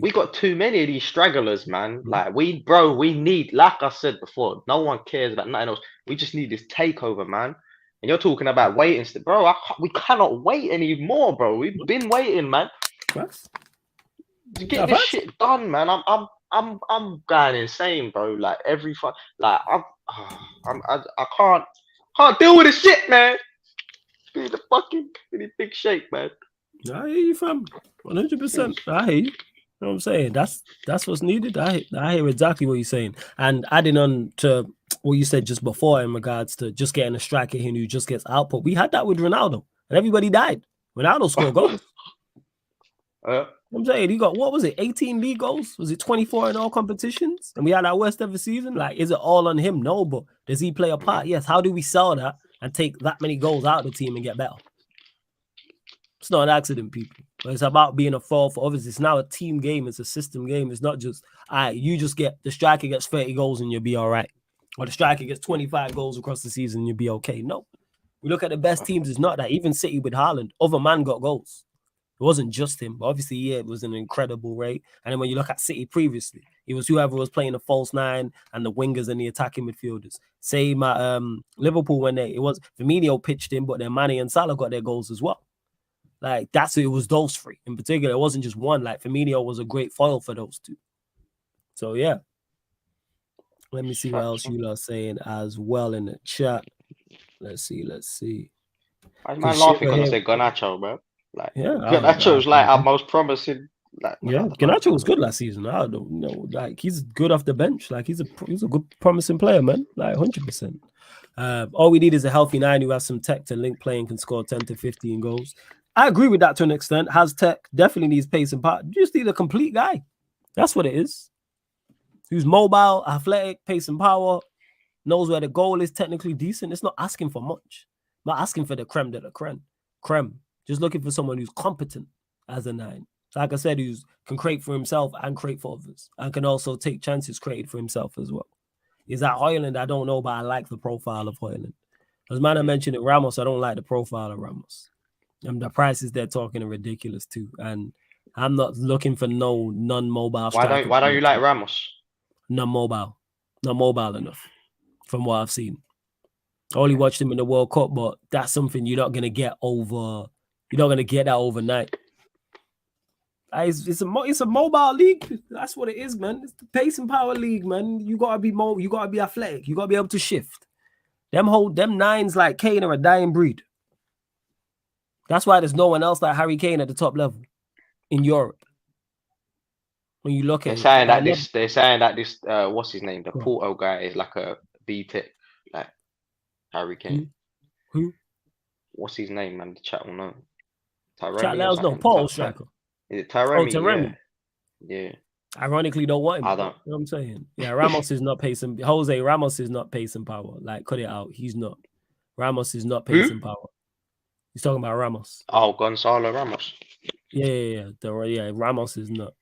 we got too many of these stragglers, man. Like, we need, like I said before, no one cares about nothing else. We just need this takeover, man. And you're talking about waiting, bro. We cannot wait anymore, bro. We've been waiting, man. To get this shit done, man. I'm going insane, bro. Like, like, I can't deal with this shit, man. Be the fucking big shake, man. I hear you, fam. 100%. I hear you. You know what I'm saying? That's what's needed. I hear exactly what you're saying. And adding on to what you said just before in regards to just getting a striker who just gets output, we had that with Ronaldo, and everybody died. Ronaldo scored goals. I'm saying he got, what was it, 18 league goals? Was it 24 in all competitions? And we had our worst ever season. Like, is it all on him? No, but does he play a part? Yes. How do we sell that and take that many goals out of the team and get better? It's not an accident, people. But it's about being a fall for others. It's now a team game. It's a system game. It's not just, all right, you just get, the striker gets 30 goals and you'll be all right. Or the striker gets 25 goals across the season and you'll be okay. No. We look at the best teams. It's not that. Even City with Haaland, other man got goals. It wasn't just him. But obviously, yeah, it was an incredible rate. And then when you look at City previously, it was whoever was playing the false 9 and the wingers and the attacking midfielders. Same at Liverpool when it was Firmino pitched in, but then Mane and Salah got their goals as well. Like, it was those 3 in particular. It wasn't just one. Like, Firmino was a great foil for those 2. So, yeah. Let me see what else you are saying as well in the chat. Let's see. I'm laughing because I said Garnacho, bro. Like, yeah, Garnacho's like our most promising. Like, Garnacho was good last season. I don't know. Like, he's good off the bench. Like, he's a good, promising player, man. Like, 100%. All we need is a healthy 9 who has some tech to link play and can score 10 to 15 goals. I agree with that to an extent. Has tech, definitely needs pace and power. You just need a complete guy. That's what it is. Who's mobile, athletic, pace and power, knows where the goal is, technically decent. It's not asking for much. Not asking for the creme de la creme. Just looking for someone who's competent as a 9. So like I said, who can create for himself and create for others. And can also take chances created for himself as well. Is that Højlund? I don't know, but I like the profile of Højlund. As man I mentioned it, Ramos, I don't like the profile of Ramos. And the prices they're talking are ridiculous too. And I'm not looking for no non-mobile striker. Why don't you like Ramos? Non-mobile. Not mobile enough from what I've seen. I only watched him in the World Cup, but that's something you're not gonna get over. You're not gonna get that overnight. It's a mobile league. That's what it is, man. It's the pace and power league, man. You gotta be mobile. You gotta be athletic. You gotta be able to shift. Them nines like Kane are a dying breed. That's why there's no one else like Harry Kane at the top level in Europe. When you look at they're saying like, that this what's his name? The Porto guy is like a BTEC, like Harry Kane. Who? What's his name, man? The chat will know. Chat Tyremi let or us know. something. Paul striker. Is it Tyremi? Tyremi. Yeah. Ironically, don't want him. I don't. You know what I'm saying? Yeah, Ramos is not pacing. Jose Ramos is not pacing power. Like, cut it out. He's not. Ramos is not pacing power. He's talking about Ramos. Oh, Gonzalo Ramos. Yeah. Ramos is not.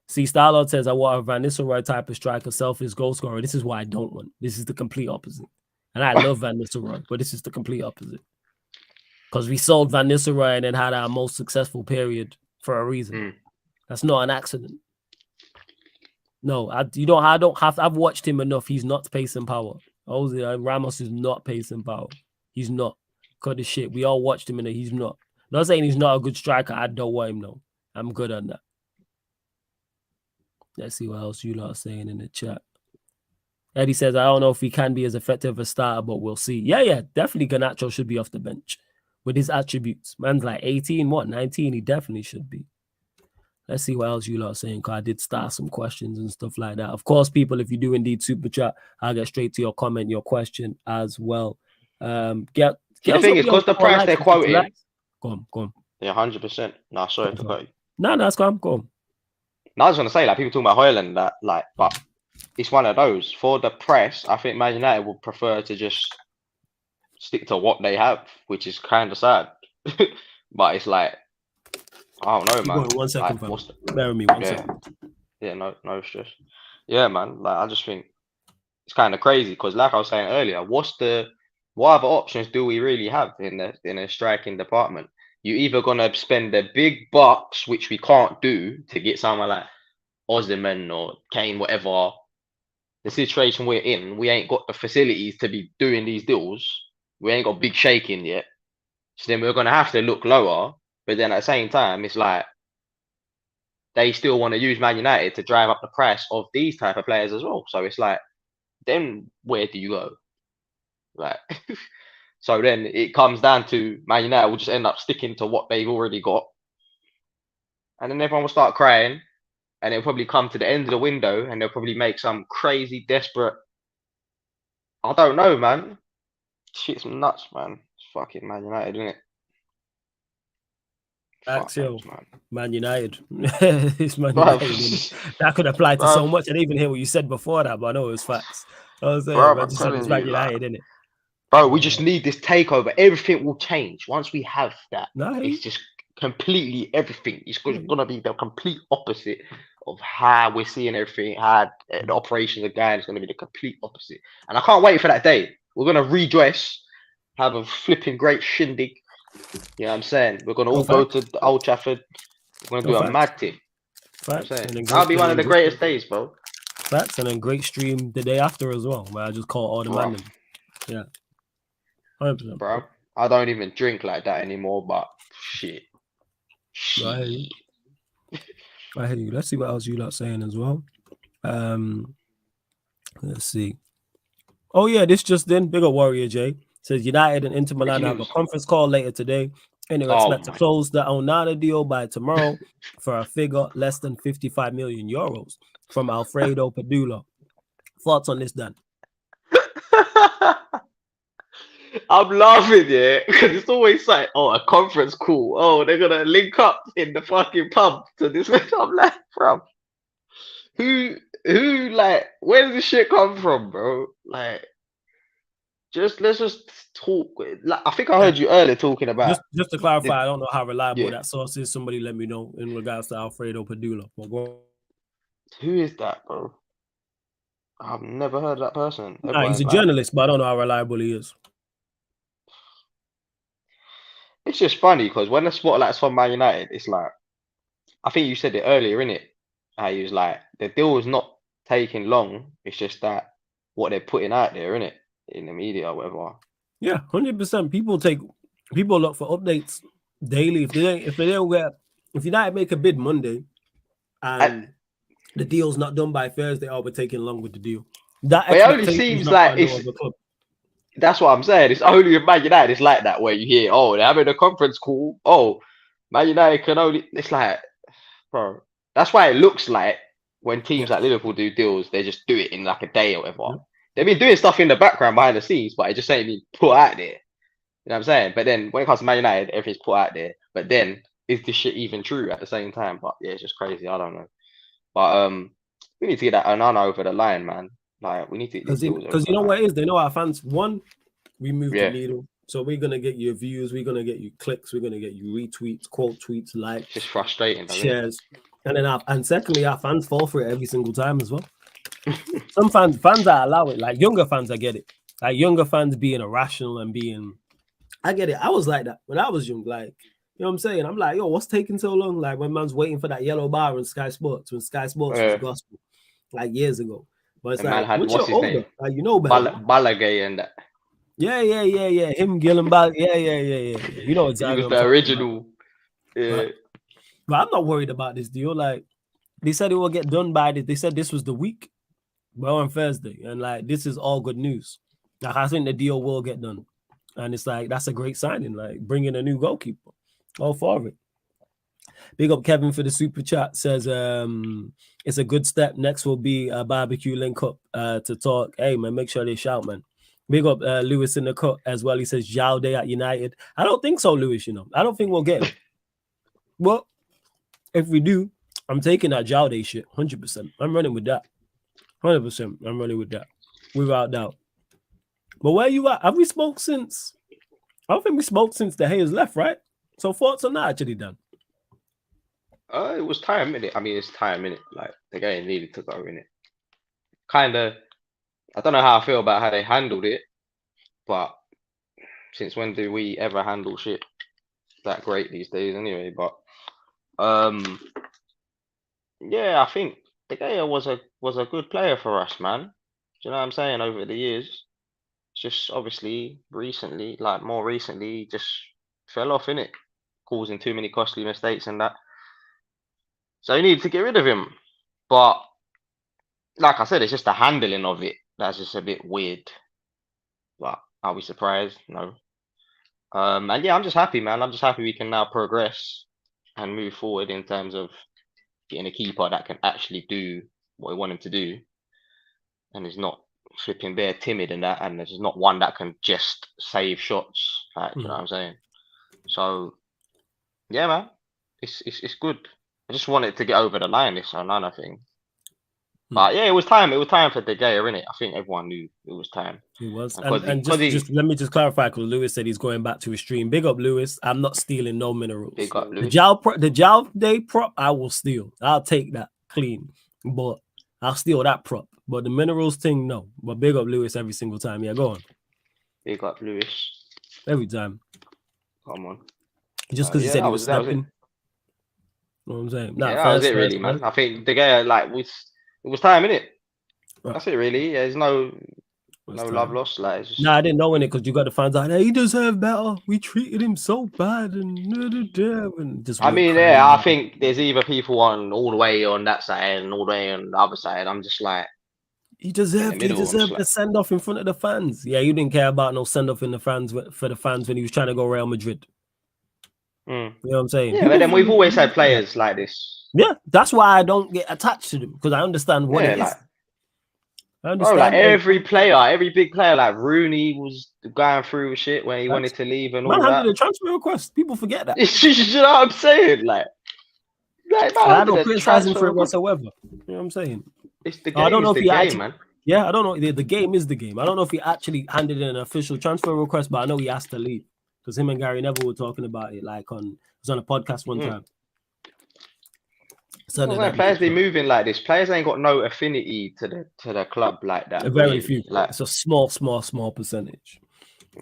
See, Starlord says, I want a Van Nistelrooy type of striker, selfish goal scorer. This is what I don't want. This is the complete opposite. And I love Van Nistelrooy, but this is the complete opposite. Because we sold Van Nistelrooy and then had our most successful period for a reason. That's not an accident. No, I've watched him enough. He's not pacing power. Ramos is not pacing power. He's not. Cut the shit. We all watched him and he's not. Not saying he's not a good striker. I don't want him, though. I'm good on that. Let's see what else you lot are saying in the chat. Eddie says, I don't know if he can be as effective as starter, but we'll see. Yeah, definitely Garnacho should be off the bench with his attributes. Man's like 18, 19? He definitely should be. Let's see what else you lot are saying, because I did start some questions and stuff like that. Of course, people, if you do indeed super chat, I'll get straight to your comment, your question as well. The thing is, because the price they're quoting. Go on. Yeah, 100%. No, sorry to cut you. No, it's calm. Go on. No, I was going to say, like, people talking about Højlund, that, like, but it's one of those. For the press, I think Man United would prefer to just stick to what they have, which is kind of sad. But it's like, I don't know, man. 1 second, like, bear with me 1 second. Yeah, no stress. Yeah, man. Like, I just think it's kind of crazy because, like I was saying earlier, what other options do we really have in a striking department? You're either gonna spend the big bucks, which we can't do, to get someone like Osimhen or Kane, whatever. The situation we're in, we ain't got the facilities to be doing these deals. We ain't got big shaking yet. So then we're gonna have to look lower. But then at the same time, it's like they still want to use Man United to drive up the price of these type of players as well. So it's like, then where do you go? Like, so then it comes down to Man United will just end up sticking to what they've already got. And then everyone will start crying. And it'll probably come to the end of the window and they'll probably make some crazy, desperate. I don't know, man. Shit's nuts, man. It's fucking Man United, isn't it? Axel, Man United. It's Man United. That could apply to so much. I didn't even hear what you said before that, but I know it was facts. I was saying, it's Man United, isn't it? Bro, we just need this takeover. Everything will change once we have that. It's just completely everything. It's gonna be the complete opposite of how we're seeing everything. How the operations are going, it's gonna be the complete opposite. And I can't wait for that day. We're gonna redress, have a flipping great shindig. You know what I'm saying? We're gonna all go to the Old Trafford. We're gonna do a mad thing. That'll be one of the greatest days, bro. Facts, and then great stream the day after as well, where I just call all the ManDem. Yeah. 100%. Bro, I don't even drink like that anymore, but shit. I hear you. Let's see what else you lot saying as well. Let's see. Oh yeah, this just then. Big up Warrior J says United and Inter Milan have a conference call later today, and they expect to close the Onana deal by tomorrow for a figure less than 55 million euros from Alfredo Padula. Thoughts on this, Dan? I'm laughing, yeah, because it's always like, a conference call. Oh, they're gonna link up in the fucking pub to this. I'm like, bro, who, like, where does this shit come from, bro? Like, let's just talk. Like, I think I heard you earlier talking about. Just to clarify, I don't know how reliable that source is. Somebody let me know in regards to Alfredo Padula. Who is that, bro? I've never heard of that person. He's a journalist, but I don't know how reliable he is. It's just funny because when the spotlight's on Man United, it's like, I think you said it earlier, innit? How he was like, the deal is not taking long. It's just that what they're putting out there, innit? In the media or whatever. Yeah, 100%. People look for updates daily. If United make a bid Monday and the deal's not done by Thursday, we're taking long with the deal. That But it only expectation is seems not like on no other club. that's what I'm saying. It's only with Man United it's like that where you hear, oh, they're having a conference call. Oh, Man United can only. It's like, bro. That's why it looks like when teams like Liverpool do deals, they just do it in like a day or whatever. Yeah. They've been doing stuff in the background behind the scenes, but it just ain't been put out there. You know what I'm saying? But then when it comes to Man United, everything's put out there. But then is this shit even true at the same time? But yeah, it's just crazy. I don't know. But we need to get that Onana over the line, man. Like we need to get these deals over Because the you know line. what it is? They know our fans. One, we moved the Yeah. needle. So we're gonna get you views, we're gonna get you clicks, we're gonna get you retweets, quote tweets, likes, It's just frustrating, doesn't shares. And secondly, our fans fall for it every single time as well. Some fans that allow it, like younger fans, I get it. Like younger fans being irrational and being, I get it. I was like that when I was young. Like, you know what I'm saying? I'm like, yo, what's taking so long? Like when man's waiting for that yellow bar on Sky Sports, when Sky Sports was gospel, like years ago. But it's the man like, had once what's you're his older, name? like, you know better. Balagay and that. Yeah. Him, Gillen Ball. Yeah. You know exactly He was what the I'm talking original. about. Yeah. But I'm not worried about this deal. Like, they said it will get done by this. They said this was the week, well, on Thursday. And like, this is all good news. Like, I think the deal will get done. And it's like, that's a great signing. Like, bringing a new goalkeeper. All for it. Big up Kevin for the super chat. Says it's a good step. Next will be a barbecue link up to talk. Hey man, make sure they shout, man. Big up Lewis in the cut as well. He says JOAO Day at United. I don't think so, Lewis. You know, I don't think we'll get him. Well, if we do, I'm taking that JOAO Day shit 100%. I'm running with that. 100%. I'm running with that without doubt. But where you at? Have we smoked since? I don't think we smoked since the Hayes left, right? So thoughts on that actually done. It was time, innit? I mean, it's time, innit? Like the game needed to go, innit? Kind of. I don't know how I feel about how they handled it, but since when do we ever handle shit that great these days, anyway? But yeah, I think De Gea was a good player for us, man. Do you know what I'm saying? Over the years, just obviously recently, like more recently, just fell off, innit? Causing too many costly mistakes and that. So you need to get rid of him. But like I said, it's just the handling of it that's just a bit weird. But are we surprised? No. And yeah, I'm just happy, man. I'm just happy we can now progress and move forward in terms of getting a keeper that can actually do what we want him to do, and is not flipping bare timid and that, and there's not one that can just save shots. Like, you know what I'm saying? So yeah, man, it's good. I just wanted to get over the line, this Onana thing. But yeah, it was time. It was time for De Gea, innit? I think everyone knew it was time. It was. And just let me just clarify, because Lewis said he's going back to his stream. Big up, Lewis. I'm not stealing no minerals. Big up, Lewis. The JOAO Day prop, I will steal. I'll take that clean. But I'll steal that prop. But the minerals thing, no. But big up Lewis every single time. Yeah, go on. Big up Lewis. Every time. Come on. Just because he said he was stepping. You know what I'm saying? Nah, that was it, really, man. I think De Gea, like, it was time, innit? Right. That's it, really. There's no love lost. Like, just... I didn't know in it because you got the fans out there. He deserved better. We treated him so bad, and just. I mean, yeah, I think there's either people on all the way on that side and all the way on the other side. I'm just like, he deserved the send off in front of the fans. Yeah, you didn't care about no send off for the fans when he was trying to go Real Madrid. You know what I'm saying? Yeah, but then we've always had players like this. Yeah, that's why I don't get attached to them, because I understand what it is. I understand. Bro, like every player, every big player, like Rooney was going through with shit when he wanted to leave and all that. Man, a transfer request. People forget that. You know what I'm saying? Like I don't criticize him for it whatsoever. You know what I'm saying? It's the game. I don't know if he actually, man. Yeah, I don't know. The game is the game. I don't know if he actually handed in an official transfer request, but I know he asked to leave. Because him and Gary Neville were talking about it, like it was on a podcast one time. So players be moving like this. Players ain't got no affinity to the club like that. Very few. Like, it's a small percentage.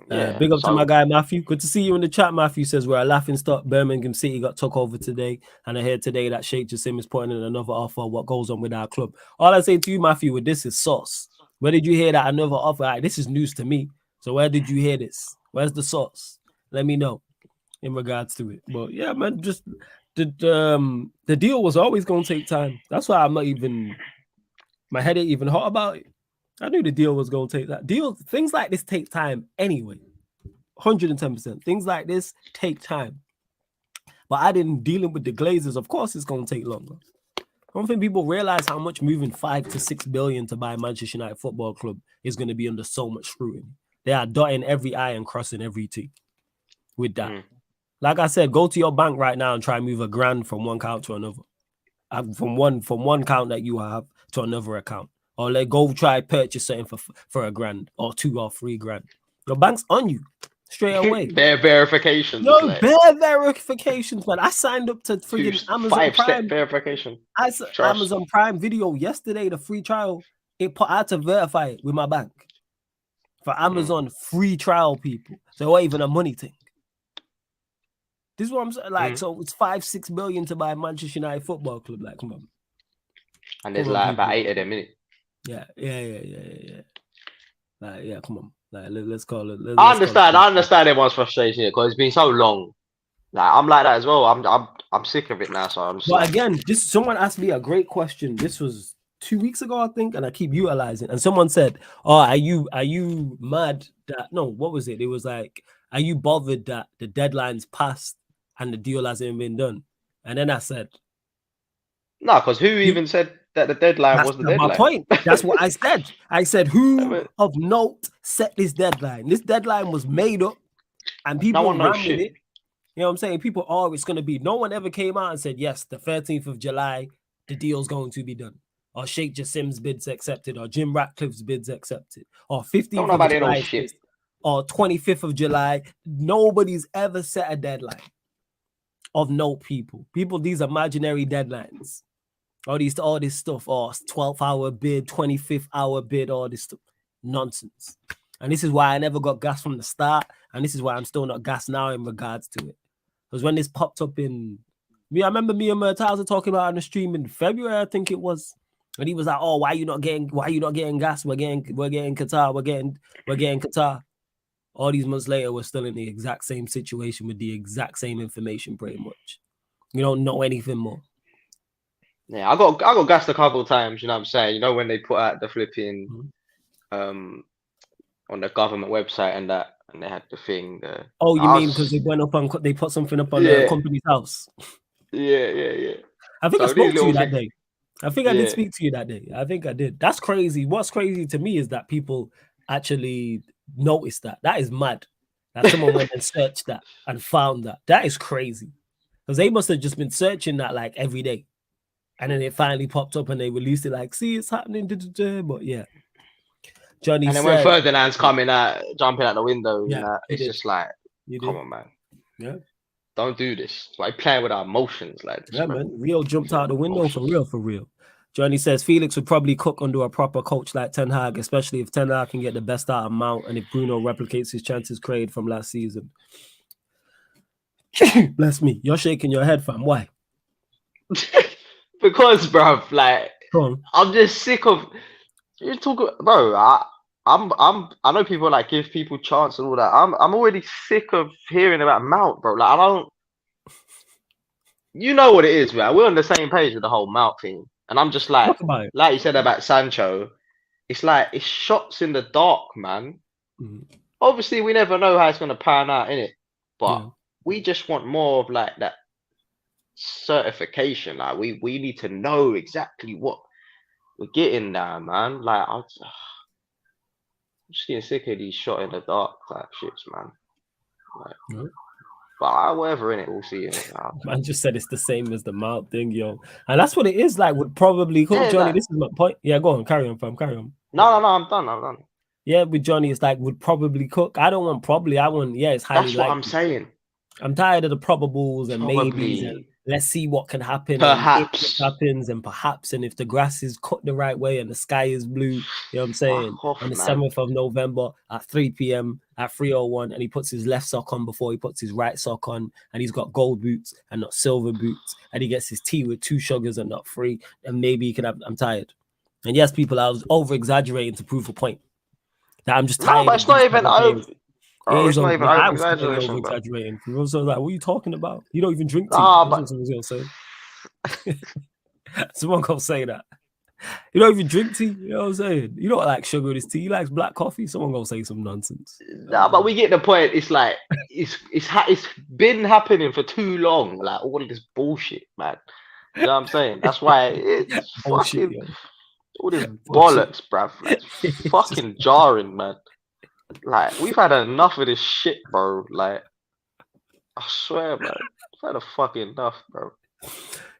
Big up to my guy Matthew. Good to see you in the chat. Matthew says we're a laughing stock. Birmingham City got took over today, and I heard today that Sheikh Jassim is putting in another offer. What goes on with our club? All I say to you, Matthew, with this is sauce. Where did you hear that another offer? This is news to me. So where did you hear this? Where's the source? Let me know in regards to it. But yeah, man, just the deal was always gonna take time. That's why I'm not even, my head ain't even hot about it. I knew the deal was gonna take that. Things like this take time anyway. 110%. Things like this take time. But I didn't dealing with the Glazers. Of course, it's gonna take longer. I don't think people realize how much moving 5 to 6 billion to buy Manchester United Football Club is going to be under so much scrutiny. They are dotting every I and crossing every T with that. Like I said, go to your bank right now and try and move £1,000 from one account to another. From one account that you have to another account. Or go try purchase something for £1,000 or $2,000 or $3,000. Your bank's on you straight away. Bare verifications. No, bare verifications, man. I signed up to freaking Amazon Prime verification. Amazon Prime Video yesterday, the free trial. I had to verify it with my bank for Amazon free trial, people. So it wasn't even a money thing. This is what I'm saying. Like, so it's 5-6 billion to buy Manchester United Football Club. Like, come on. And there's like about 8 of them in it. Yeah. Like, yeah, come on. Like, let's call it. I understand everyone's frustration here because it's been so long. Like, I'm like that as well. I'm sick of it now. So I'm. But again, someone asked me a great question. This was 2 weeks ago, I think, and I keep utilizing. And someone said, "Oh, are you mad that no? What was it? It was like, are you bothered that the deadline's passed and the deal hasn't been done?" And then I said, "No, because who even said that the deadline was the deadline?" My point. That's what I said. I said, who of note set this deadline? This deadline was made up, and people ran with it. You know what I'm saying? People, it's going to be. No one ever came out and said, yes, the 13th of July, the deal's going to be done. Or Sheikh Jassim's bid's accepted, or Jim Ratcliffe's bid's accepted, or 15th of July, or 25th of July. Nobody's ever set a deadline of note, people. These imaginary deadlines. All this stuff, 12th hour bid, 25th hour bid, all this stuff. Nonsense. And this is why I never got gas from the start, and this is why I'm still not gas now in regards to it. Because when this popped up I remember me and Murtaza talking about it on the stream in February, I think it was. And he was like, "Oh, why you not getting gas? We're getting Qatar, we're getting Qatar." All these months later, we're still in the exact same situation with the exact same information, pretty much. You don't know anything more. Yeah, I got gassed a couple of times, you know what I'm saying? You know, when they put out the flipping on the government website and they had the thing. You mean because they went up they put something up on the company's house? Yeah. I think I spoke to you that day. I think I did speak to you that day. I think I did. That's crazy. What's crazy to me is that people actually noticed that. That is mad. That someone went and searched that and found that. That is crazy. Because they must have just been searching that like every day. And then it finally popped up and they released it like, see, it's happening. But yeah. Johnny and then when Ferdinand's coming out, jumping out the window, it's just like, come on, man. Yeah. Don't do this. Like playing with our emotions like this. Yeah, man. Rio jumped out the window for real. Johnny says Felix would probably cook under a proper coach like Ten Hag, especially if Ten Hag can get the best out of Mount and if Bruno replicates his chances created from last season. Bless me. You're shaking your head, fam. Why? Because, bro, like I'm just sick of you talking, bro. I know people like give people chance and all that. I'm already sick of hearing about Mount, bro. Like I don't. You know what it is, man. We're on the same page with the whole Mount thing, and I'm just like you said about Sancho. It's like it's shots in the dark, man. Obviously, we never know how it's gonna pan out, innit? But we just want more of like that certification. Like we need to know exactly what we're getting now, man. Like I'm just getting sick of these shot in the dark type shits, man. Like, but whatever, innit, we'll see. Man just said it's the same as the Mount thing, yo, and that's what it is. Like would probably cook, Johnny. This is my point. Yeah, go on, carry on, fam, carry on. No, I'm done. Yeah, with Johnny, it's like would probably cook. I don't want probably. I want it's highly. That's what I'm saying. I'm tired of the probables and maybes. And let's see what can happen. Perhaps and if it happens, and perhaps, and if the grass is cut the right way and the sky is blue, you know what I'm saying? On the 7th of November at 3 p.m. at 3:01, and he puts his left sock on before he puts his right sock on, and he's got gold boots and not silver boots, and he gets his tea with 2 sugars and not 3, and maybe he can have. I'm tired. And yes, people, I was over exaggerating to prove a point. That I'm just No, tired but of it's not these type even of over. games. It Bro, is it's not over. even I over was slightly over exaggeration, bro. exaggerating. People also like, what are you talking about? You don't even drink tea. Nah, That's but what someone's gonna say. Someone gonna say that. You don't even drink tea. You know what I'm saying? You don't like sugar in his tea. You likes black coffee. Someone gonna say some nonsense. we get the point. It's like it's been happening for too long. Like all of this bullshit, man. You know what I'm saying? That's why it's Bullshit, fucking yo. all this Bullshit. bollocks, bruv. Like It's just fucking jarring, man. Like we've had enough of this shit, bro. Like I swear, man. I've had a fucking enough, bro.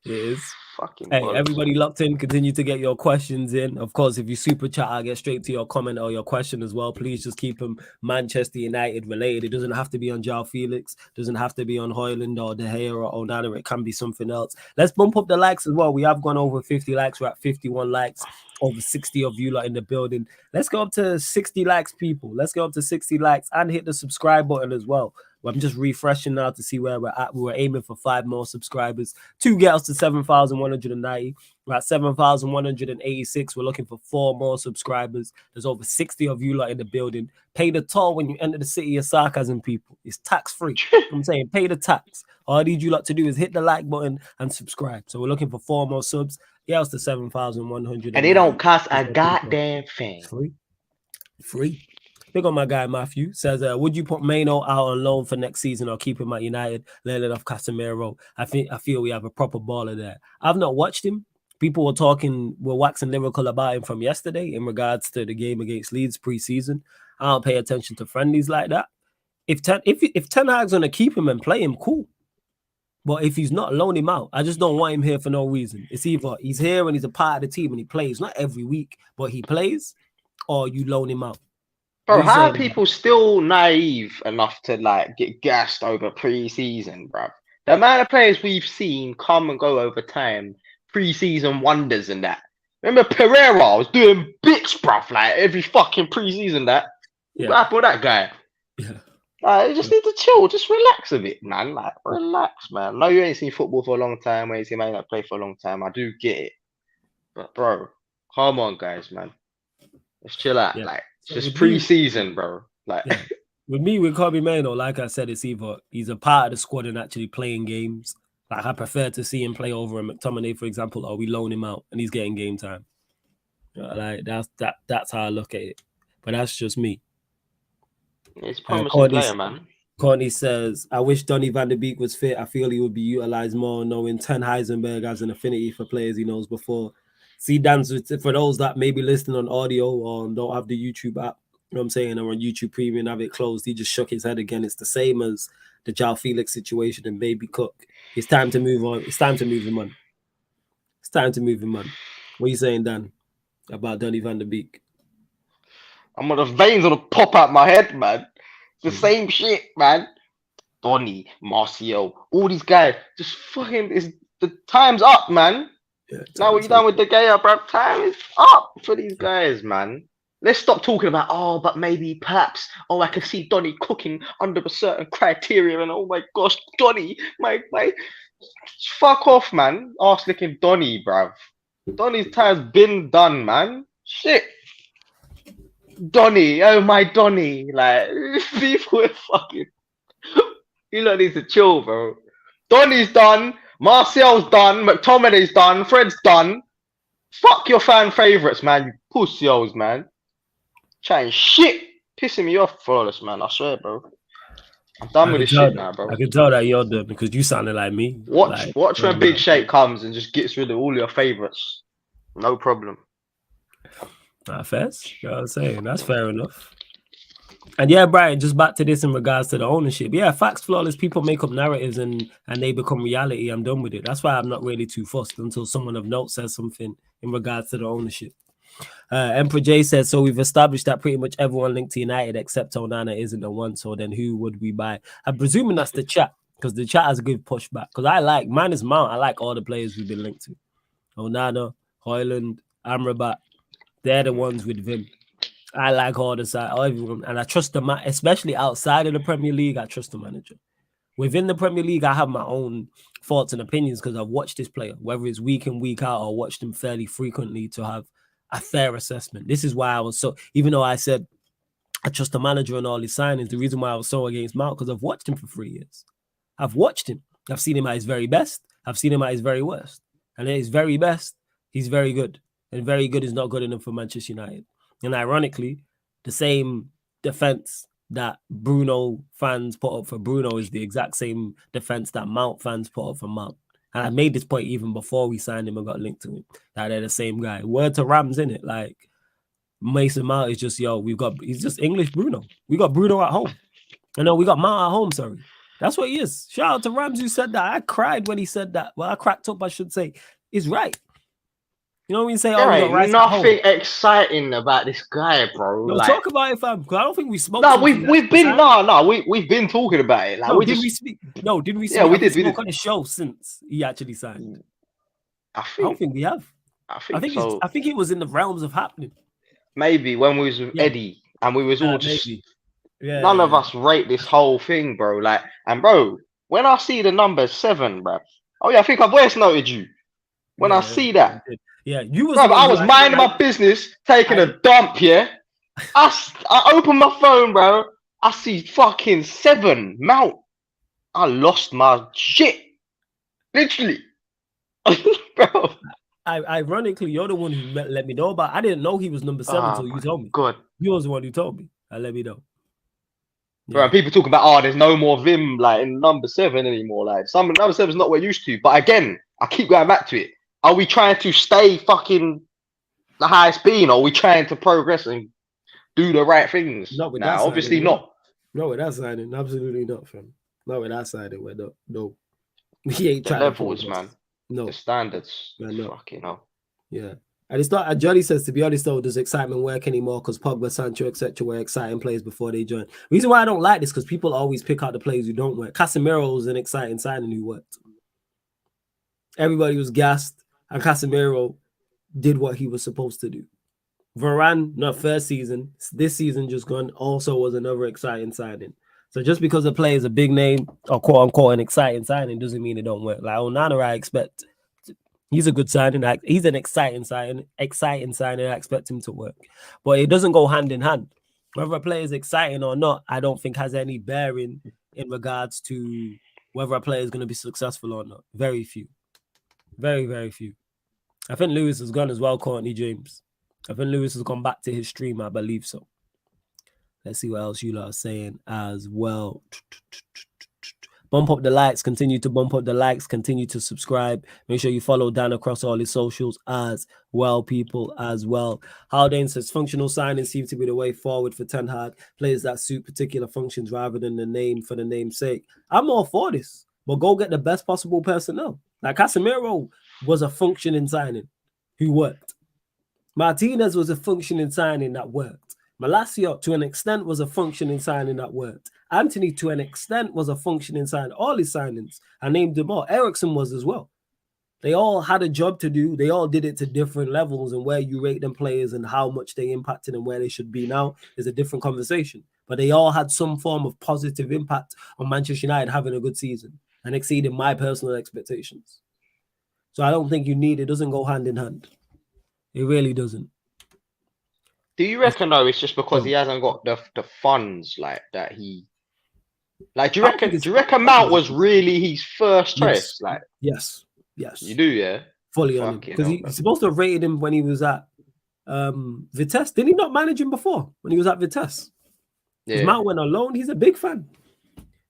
it is. Fucking Hey, bollocks, man. everybody locked in. Continue to get your questions in. Of course, if you super chat, I'll get straight to your comment or your question as well. Please just keep them Manchester United related. It doesn't have to be on JOAO FELIX. Doesn't have to be on Hoyland or De Gea or Onana. It can be something else. Let's bump up the likes as well. We have gone over 50 likes. We're at 51 likes. Over 60 of you lot in the building. Let's go up to 60 likes, people. Let's go up to 60 likes and hit the subscribe button as well. I'm just refreshing now to see where we're at. We were aiming for 5 more subscribers to get us to 7,190. We're at 7,186. We're looking for 4 more subscribers. There's over 60 of you lot in the building. Pay the toll when you enter the city of Sarcasm, people. It's tax-free. I'm saying pay the tax. All I need you lot to do is hit the like button and subscribe. So we're looking for 4 more subs. Get us to 7,100. And they don't cost a goddamn thing. Free. Big on my guy Matthew says, would you put Maino out on loan for next season or keep him at United, let off Casemiro? I feel we have a proper baller there. I've not watched him. People were waxing lyrical about him from yesterday in regards to the game against Leeds pre-season. I don't pay attention to friendlies like that. If Ten Hag's gonna keep him and play him, cool. But if he's not, loan him out. I just don't want him here for no reason. It's either he's here and he's a part of the team and he plays, not every week, but he plays, or you loan him out. Bro, how are people still naive enough to like get gassed over pre-season, bro? The amount of players we've seen come and go over time, pre-season wonders and that. Remember Pereira was doing bits, bruv, like every fucking pre-season that. What happened with that guy? Yeah. You just need to chill, just relax a bit, man. Like, relax, man. No, you ain't seen football for a long time, ain't seen man not play for a long time. I do get it. But bro, come on, guys, man. Let's chill out. Yeah. Like, so just pre-season, bro. Like, with Kobe Maino, like I said, it's either he's a part of the squad and actually playing games. Like I prefer to see him play over a McTominay, for example, or we loan him out and he's getting game time. Like that's how I look at it. But that's just me. It's promising player, man. Courtney says, I wish Donny van der Beek was fit. I feel he would be utilized more, knowing Ten Heisenberg has an affinity for players he knows before. See, Dan, for those that may be listening on audio or don't have the YouTube app, you know what I'm saying, or on YouTube Premium, have it closed, he just shook his head again. It's the same as the JOAO FELIX situation and Baby Cook. It's time to move on. It's time to move him on. It's time to move him on. What are you saying, Dan, about Donny van der Beek? I'm on the veins gonna pop out my head, man. The same shit, man. Donny, Martial, all these guys, just fucking the time's up, man. Yeah, now what you done with De Gea, bro? Time is up for these guys, man. Let's stop talking about, but maybe, perhaps, I can see Donny cooking under a certain criteria, and oh my gosh, Donny, my, fuck off, man. Arse licking Donny, bruv. Donny's time's been done, man. Shit. Donny, oh my Donny, like, people are fucking, you lot need to chill, bro. Donny's done, Martial's done, McTominay's done, Fred's done. Fuck your fan favourites, man, you pussios, man. Chatting shit, pissing me off, flawless, man, I swear, bro. I'm done with this shit now, bro. I can tell that you're done because you sounded like me. Watch when Big Shake comes and just gets rid of all your favourites. No problem. Fair. You know what I'm saying? That's fair enough. And yeah, Brian, just back to this in regards to the ownership. Yeah, facts, flawless. People make up narratives and they become reality. I'm done with it. That's why I'm not really too fussed until someone of note says something in regards to the ownership. Emperor J says, so we've established that pretty much everyone linked to United except Onana isn't the one. So then who would we buy? I'm presuming that's the chat because the chat has a good pushback. Because mine is Mount. I like all the players we've been linked to. Onana, Hoyland, Amrabat. They're the ones with Vim. I like all the side, everyone, and I trust the man, especially outside of the Premier League. I trust the manager. Within the Premier League, I have my own thoughts and opinions because I've watched this player, whether it's week in, week out, or watched him fairly frequently to have a fair assessment. This is why I was so, even though I said I trust the manager and all his signings. The reason why I was so against Mount, because I've watched him for 3 years. I've watched him. I've seen him at his very best. I've seen him at his very worst. And at his very best, he's very good. And very good is not good enough for Manchester United. And ironically, the same defense that Bruno fans put up for Bruno is the exact same defense that Mount fans put up for Mount. And I made this point even before we signed him and got linked to him, that they're the same guy. Word to Rams, in it. Like, Mason Mount is just, he's just English Bruno. We got Bruno at home. No, we got Mount at home, sorry. That's what he is. Shout out to Rams who said that. I cried when he said that. Well, I cracked up, I should say. He's right. You know when you say, there we ain't got Rice nothing exciting about this guy, bro. No, like, talk about it, fam. Because I don't think we smoked. No, we've been we've been talking about it. Like, did we speak? No, did we? Yeah, we did. We did on the show since he actually signed. I don't think we have. I think so. I think it was in the realms of happening. Maybe when we was with Eddie and we was all just none of us rate this whole thing, bro. Like, and bro, when I see the number 7, bro. Oh yeah, I think I voice noted you. When I see that. You was. Bro, I was minding my business, taking a dump. Yeah, I open my phone, bro. I see fucking 7 Mount. I lost my shit, literally, bro. Ironically, you're the one who let me know about. I didn't know he was number 7 until you told me. God, you was the one who told me. Let me know. Bro, and people talking about there's no more Vim like in number 7 anymore. Like, number 7 is not what we're used to. But again, I keep going back to it. Are we trying to stay fucking the highest being, or are we trying to progress and do the right things? Not with that signing, obviously not. No, with that signing, absolutely not, fam. Not with that signing, we're not. No, we ain't trying levels, man. No, the standards. Man, no. Fucking hell. Yeah, and it's not. Johnny says, to be honest, though, does excitement work anymore? Because Pogba, Sancho, etc. were exciting players before they joined. Reason why I don't like this because people always pick out the players who don't work. Casemiro was an exciting signing who worked. Everybody was gassed. And Casemiro did what he was supposed to do. Varane, not first season, this season just gone, also was another exciting signing. So just because a player is a big name or quote unquote an exciting signing doesn't mean it don't work. Like Onana, I expect he's a good signing. He's an exciting signing. I expect him to work. But it doesn't go hand in hand. Whether a player is exciting or not, I don't think has any bearing in regards to whether a player is going to be successful or not. Very few. Very, very few. I think Lewis has gone as well, Courtney James. I think Lewis has gone back to his stream, I believe so. Let's see what else you lot are saying as well. Bump up the likes, continue to bump up the likes, continue to subscribe. Make sure you follow Dan across all his socials as well, people, as well. Haldane says, functional signings seem to be the way forward for Ten Hag. Players that suit particular functions rather than the name for the name's sake. I'm all for this, but go get the best possible personnel. Like Casemiro was a functioning signing who worked. Martinez was a functioning signing that worked. Malacia, to an extent, was a functioning signing that worked. Anthony, to an extent, was a functioning signing. All his signings, I named them all. Ericsson was as well. They all had a job to do. They all did it to different levels, and where you rate them players and how much they impacted and where they should be now is a different conversation. But they all had some form of positive impact on Manchester United having a good season and exceeding my personal expectations. So I don't think it doesn't go hand in hand. It really doesn't. Do you reckon though it's just because he hasn't got the funds like that he like do you reckon Mount was really his first choice? Like yes. You do, yeah? Fully on him. Because he's supposed to have rated him when he was at Vitesse. Didn't he not manage him before when he was at Vitesse? Yeah. Mount went on loan. He's a big fan.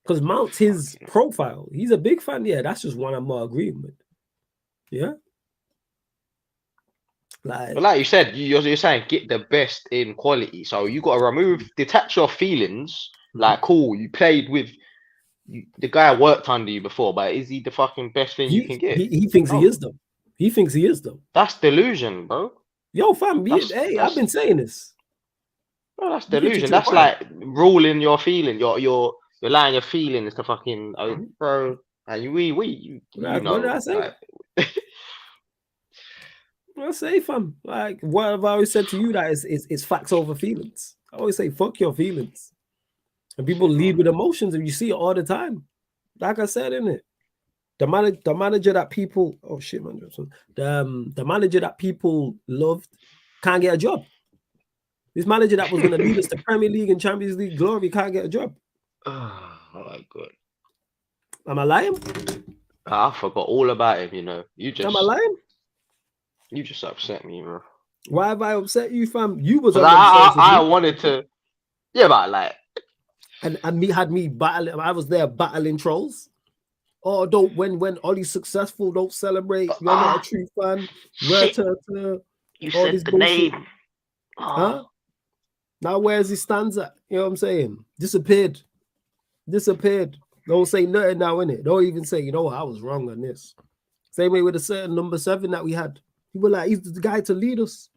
Because Mount's his profile. He's a big fan. Yeah, that's just one I'm more agreeing with. Yeah. But like you said, you're saying get the best in quality. So you got to detach your feelings. Like, cool, you played with the guy worked under you before, but is he the fucking best thing you can get? He thinks he is though. He thinks he is though. That's delusion, bro. Yo, fam, I've been saying this. Bro, that's delusion. That's like ruling your feeling. You're allowing your feelings to fucking bro. And you know, what did I say? I say, fam, like what I've always said to you, that is facts over feelings. I always say, fuck your feelings. And people lead with emotions, and you see it all the time. Like I said, innit? The manager that people, oh shit, man, the manager that people loved can't get a job. This manager that was going to lead us to Premier League and Champions League glory can't get a job. Oh my God. Am I lying? I forgot all about him, you know. Am I lying? You just upset me, bro. Why have I upset you, fam? You was Because on them shows with I me. wanted to, yeah, but like, And me had me battling. I was there battling trolls. Oh, don't when Ollie's successful, don't celebrate. You're not a true fan. shit. You All said this the bullshit. name. Huh? Now where's his stands at? You know what I'm saying? Disappeared. Don't say nothing now, innit? Don't even say, you know what, I was wrong on this. Same way with a certain number 7 that we had. People like, he's the guy to lead us.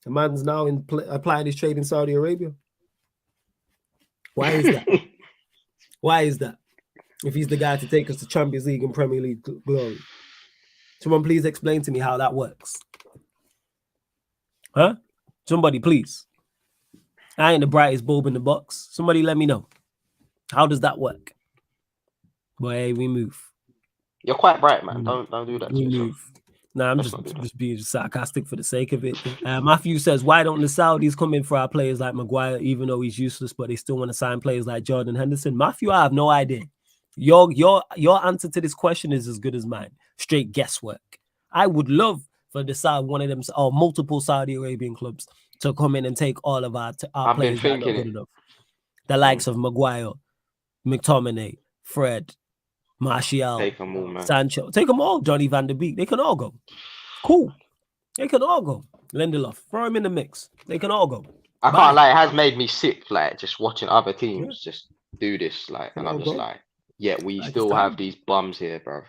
The man's now applying his trade in Saudi Arabia. Why is that? Why is that? If he's the guy to take us to Champions League and Premier League glory. Someone please explain to me how that works. Huh? Somebody please. I ain't the brightest bulb in the box. Somebody let me know. How does that work? Boy, we move. You're quite bright, man. Don't do that to yourself. Move. Nah, I'm just being sarcastic for the sake of it. Matthew says, why don't the Saudis come in for our players like Maguire, even though he's useless, but they still want to sign players like Jordan Henderson? Matthew, I have no idea. Your answer to this question is as good as mine. Straight guesswork. I would love for one of them or multiple Saudi Arabian clubs to come in and take all of our players that are not good enough. The likes of Maguire, McTominay, Fred, Martial, take them all, man. Sancho, take them all. Johnny Van Der Beek, they can all go. Cool, they can all go. Lindelof, throw him in the mix. They can all go. I can't lie, it has made me sick, like just watching other teams just do this, like, and I'm just like, yeah, we still have these bums here, bro.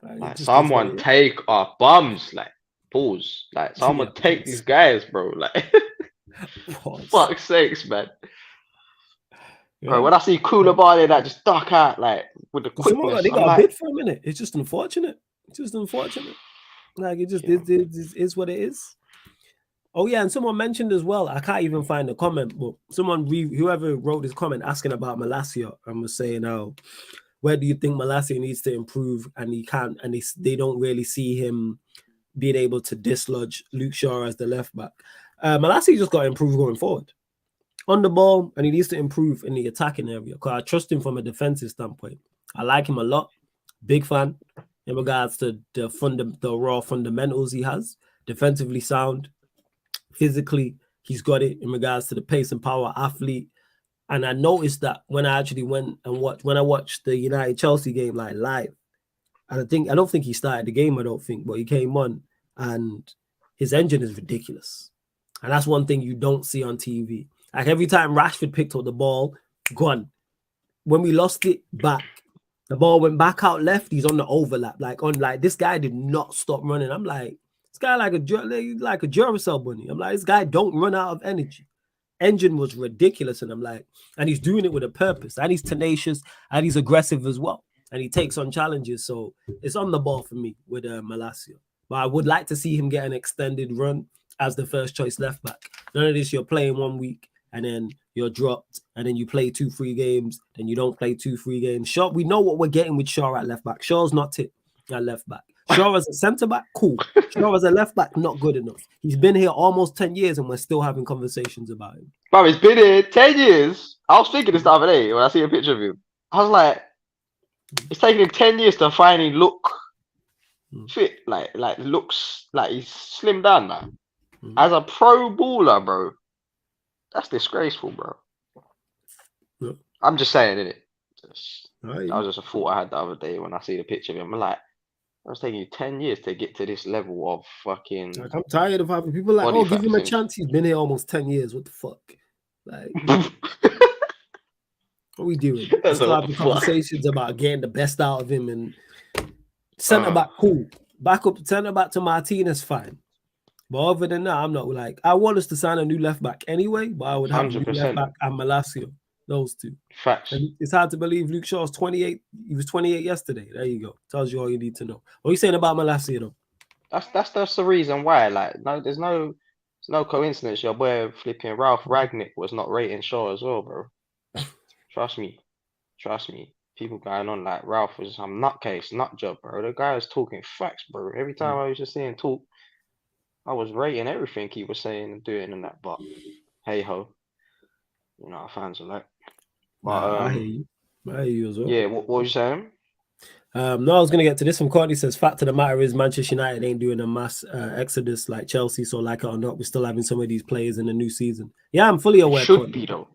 Like, someone take our bums, like, pause, like, someone take these guys, bro, like, fuck's sakes, man. Bro, when I see Koulibaly that just duck out like with the quickness, they got a bid for a minute. It's just unfortunate. Like it just is what it is. Oh yeah, and someone mentioned as well. I can't even find the comment, but whoever wrote this comment asking about Malacia and was saying, "Oh, where do you think Malacia needs to improve?" And he can't, and they don't really see him being able to dislodge Luke Shaw as the left back. Malacia just got to improve going forward. On the ball, and he needs to improve in the attacking area because I trust him from a defensive standpoint. I like him a lot. Big fan in regards to the raw fundamentals he has. Defensively sound. Physically, he's got it in regards to the pace and power athlete. And I noticed that when I actually went and watched the United Chelsea game like live. And I don't think he started the game, but he came on and his engine is ridiculous. And that's one thing you don't see on TV. Like every time Rashford picked up the ball, gone. When we lost it back, the ball went back out left. He's on the overlap. Like this guy did not stop running. I'm like, this guy like a Duracell bunny. I'm like, this guy don't run out of energy. Engine was ridiculous, and I'm like, and he's doing it with a purpose. And he's tenacious, and he's aggressive as well. And he takes on challenges. So it's on the ball for me with Malacia. But I would like to see him get an extended run as the first choice left back. None of this, you're playing 1 week and then you're dropped, and then you play 2-3 games, then you don't play 2-3 games. Shaw, we know what we're getting with Shaw at left back. Shaw's not it at left back. Shaw as a centre back, cool. Shaw as a left back, not good enough. He's been here almost 10 years and we're still having conversations about him. Bro, he's been here 10 years. I was thinking this the other day when I see a picture of him. I was like, it's taking him 10 years to finally look fit, like looks like he's slimmed down now. As a pro baller, bro, that's disgraceful, bro. Yeah. I'm just saying, innit? That was just a thought I had the other day when I see the picture of him. I'm like, it was taking you 10 years to get to this level of fucking. Like, I'm tired of having people like, oh, give him a chance. He's been here almost 10 years. What the fuck? Like, what are we doing? We're still having conversations about getting the best out of him, and centre back, cool. Back up, centre back to Martinez, fine. But other than that, I'm not like, I want us to sign a new left back anyway, but I would have 100%. A new left back and Malacia, those two. Facts. And it's hard to believe Luke Shaw's 28. He was 28 yesterday. There you go. Tells you all you need to know. What are you saying about Malacia, though? That's the reason why. Like, no, there's no coincidence. Your boy flipping Ralph Ragnick was not rating Shaw as well, bro. Trust me. People going on like Ralph was some nutcase, nut job, bro. The guy was talking facts, bro. Every time I was just seeing talk, I was rating everything he was saying and doing and that. But hey ho, you know, our fans are like. But Nah, I hear you. I hear you as well. yeah, what was you saying? No, I was gonna get to this from Courtney. Says, fact of the matter is, Manchester United ain't doing a mass exodus like Chelsea. So, like it or not, we're still having some of these players in the new season. Yeah, I'm fully It aware, should Courtney. be though.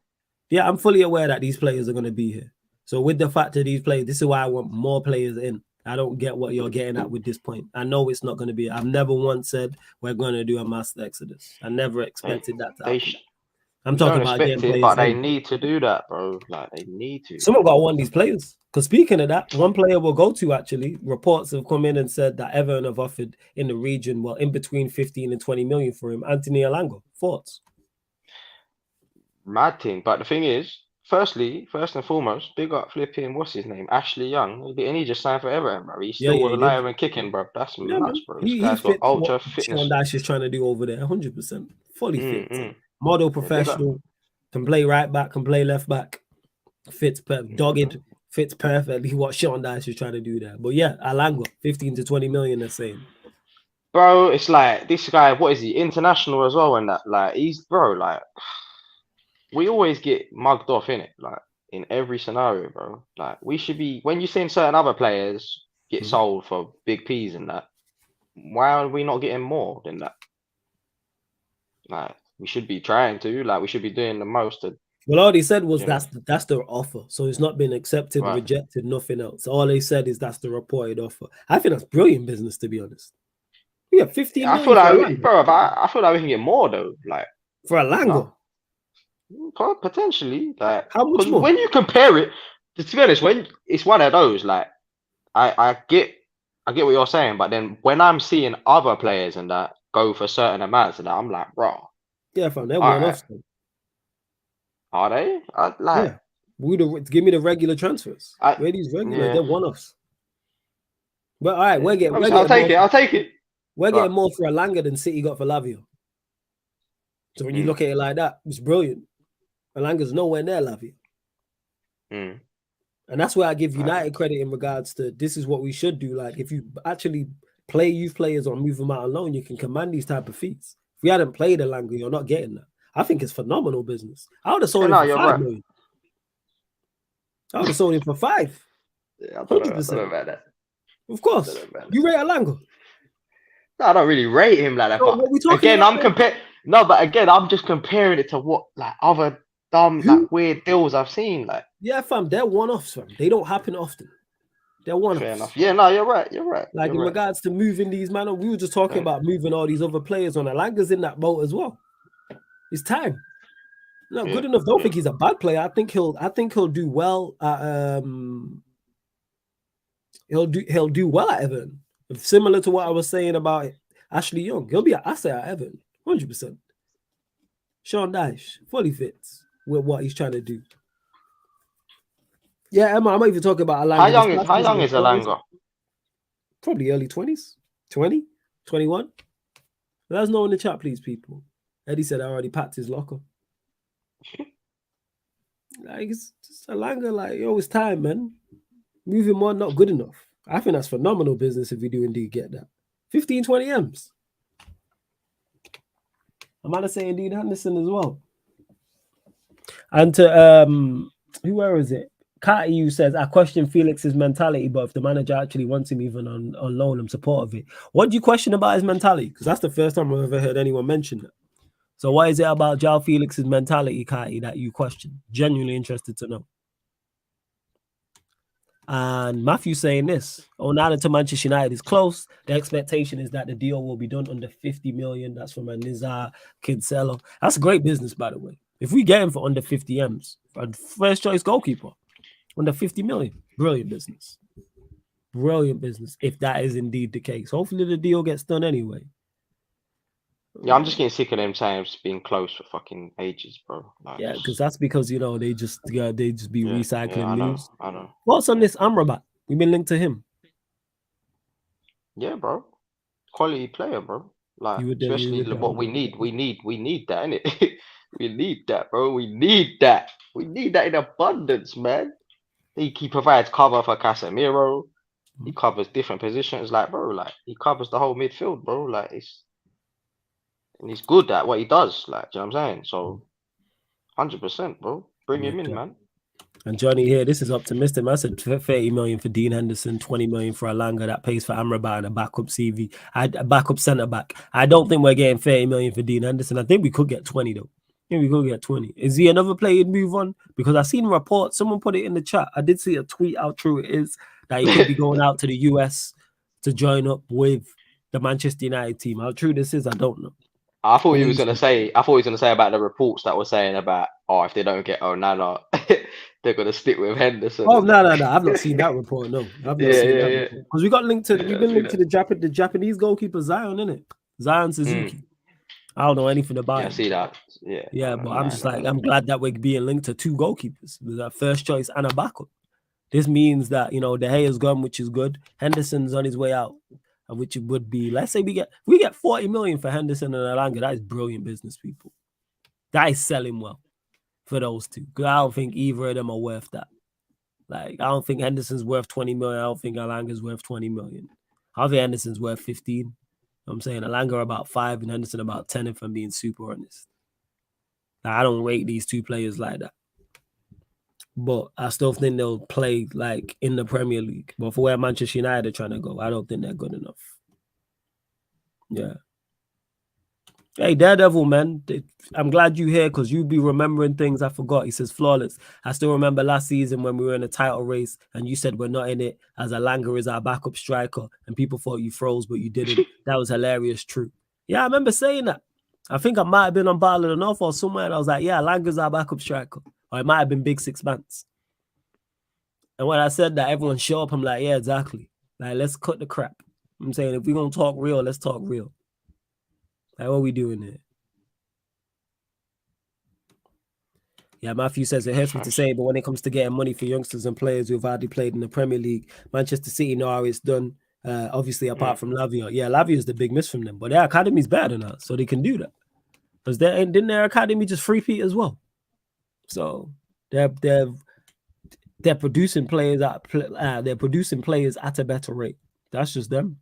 Yeah, I'm fully aware that these players are gonna be here. So, with the fact that these players, this is why I want more players in. I don't get what you're getting at with this point. I know it's not going to be. I've never once said we're going to do a mass exodus. I never They, expected that to they happen. I'm you talking don't about expect getting it, players but they in. need to do that, bro. Like they need to. Someone got to want these players. Because speaking of that, one player we'll go to actually, reports have come in and said that Everton have offered in the region, well, in between 15 and 20 million for him. Anthony Alango, thoughts? Mad thing. But the thing is, first and foremost, big up flipping, what's his name? Ashley Young. And he just signed for Everton, bro. He's Yeah, still yeah, he did. alive and kicking, bro. That's Yeah, nuts, man. bro. This He guy's got fits what ultra Sean fitness. Dyche is trying to do over there, 100%. Fully fits. Model Yeah, big up. professional, can play right back, can play left back, fits dogged, fits perfectly what Sean Dyche is trying to do there. But yeah, Alango, 15 to 20 million, they're saying. Bro, it's like this guy, what is he? International as well, and that like he's bro, like we always get mugged off in it, like in every scenario, bro. Like we should be when you're seeing certain other players get sold for big P's and that, why are we not getting more than that? Like we should be trying to, like we should be doing the most to. Well, all they said was You know. that's their offer. So it's not been accepted, Right. rejected, nothing else. All they said is that's the reported offer. I think that's brilliant business, to be honest. Yeah, 15 I feel million like, bro, but I feel like we can get more though. Like for Alango. No? Potentially, like How much because more? when you compare it, to be honest, when it's one of those, like I get what you're saying, but then when I'm seeing other players and that go for certain amounts and that, I'm like, bro, Yeah, fam, they're all one right, off. are they? Yeah, give me the regular transfers. Where these regular? Yeah. They're one offs. But all right, we're getting. I'll take it. I'll take it. We're getting more for Alanga than City got for Lavia. So when you look at it like that, it's brilliant. Alanga's nowhere near Lavia. And that's where I give United credit in regards to this is what we should do. Like if you actually play youth players or move them out alone, you can command these type of feats. If we hadn't played Alanga, you're not getting that. I think it's phenomenal business. I would have sold him for 5 million. I would have sold him for 5. Yeah, I don't know about that. Of course. You rate Alanga? No, I don't really rate him like that. So but again, I'm comparing. No, but again, I'm just comparing it to what like other dumb like weird deals I've seen. Like yeah, fam, they're one-offs, fam. They don't happen often. They're one-offs. Fair enough. Yeah, no, you're right. You're right. Like in regards to moving these man, we were just talking about moving all these other players on. Alanga's in that boat as well. It's time. Not good enough. Don't think he's a bad player. I think he'll do well at he'll do well at Everton. Similar to what I was saying about Ashley Young. He'll be an asset at Everton. 100%. Sean Dyche fully fits with what he's trying to do. Yeah, Emma, I'm not even talking about Alanga. How young is Alanga? Probably early 20s. 20, 21. Let us know in the chat, please, people. Eddie said I already packed his locker. Like it's just Alanga, like it's time, man. Moving on, not good enough. I think that's phenomenal business if we do indeed get that. 15, 20 M's. I might say indeed Henderson as well. And to where is it? Katu says, I question Felix's mentality, but if the manager actually wants him even on loan, I'm supportive of it. What do you question about his mentality? Because that's the first time I've ever heard anyone mention that. So what is it about JOAO Felix's mentality, Katu, that you question? Genuinely interested to know. And Matthew saying this, Onana to Manchester United is close. The expectation is that the deal will be done under 50 million. That's from a Nizar Kinsella. That's great business, by the way. If we get him for under 50 M's, first choice goalkeeper, under 50 million, brilliant business. Brilliant business, if that is indeed the case. Hopefully the deal gets done anyway. Yeah, I'm just getting sick of them times being close for fucking ages, bro. Like, yeah, because that's because they just be recycling news. I know. What's on this Amrabat? We've been linked to him. Yeah, bro. Quality player, bro. Like especially what we need. We need that, innit? We need that, bro. We need that. We need that in abundance, man. He provides cover for Casemiro. He covers different positions, like bro. Like he covers the whole midfield, bro. Like he's good at what he does. Like, do you know what I'm saying? So 100%, bro. Bring him in, man. And Johnny here, this is optimistic. I said 30 million for Dean Henderson, 20 million for Alanga. That pays for Amrabat and a backup CV. A backup centre back. I don't think we're getting 30 million for Dean Henderson. I think we could get 20 though. I think we could get 20. Is he another player you'd move on? Because I seen a report. Someone put it in the chat. I did see a tweet. How true it is that he could be going out to the US to join up with the Manchester United team. How true this is, I don't know. I thought he was gonna say about the reports that were saying about if they don't get Onana, they're gonna stick with Henderson. Oh no! I've not seen that report. No, I've not seen that report. Because we got linked to we've been linked to the Japanese goalkeeper Zion, innit? Zion Suzuki. I don't know anything about it. I see that. Yeah, but I'm just like, I'm glad that we're being linked to two goalkeepers with that first choice and a backup. This means that, De Gea's gone, which is good. Henderson's on his way out, which would be, let's say we get 40 million for Henderson and Alanga. That is brilliant business, people. That is selling well for those two. Because I don't think either of them are worth that. Like, I don't think Henderson's worth 20 million. I don't think Alanga's worth 20 million. I think Henderson's worth 15. I'm saying Alanga about 5 and Henderson about 10, if I'm being super honest. Like, I don't rate these two players like that. But I still think they'll play like in the Premier League. But for where Manchester United are trying to go, I don't think they're good enough. Yeah. Hey, Daredevil, man. I'm glad you're here because you be remembering things I forgot. He says, flawless. I still remember last season when we were in a title race and you said we're not in it as Alanga is our backup striker and people thought you froze, but you didn't. That was hilarious. True. Yeah, I remember saying that. I think I might have been on Battle of the North or somewhere and I was like, yeah, Alanga's our backup striker. Or it might have been Big Six Months. And when I said that, everyone showed up. I'm like, yeah, exactly. Like, let's cut the crap. I'm saying, if we're going to talk real, let's talk real. Like, what are we doing here? Yeah, Matthew says, it hurts me to say, but when it comes to getting money for youngsters and players who've already played in the Premier League, Manchester City know how it's done. Obviously, apart from Lavia. Yeah, Lavia is the big miss from them. But their academy's better than us, so they can do that. Because didn't their academy just free-feet as well? So they're producing players at a better rate. That's just them.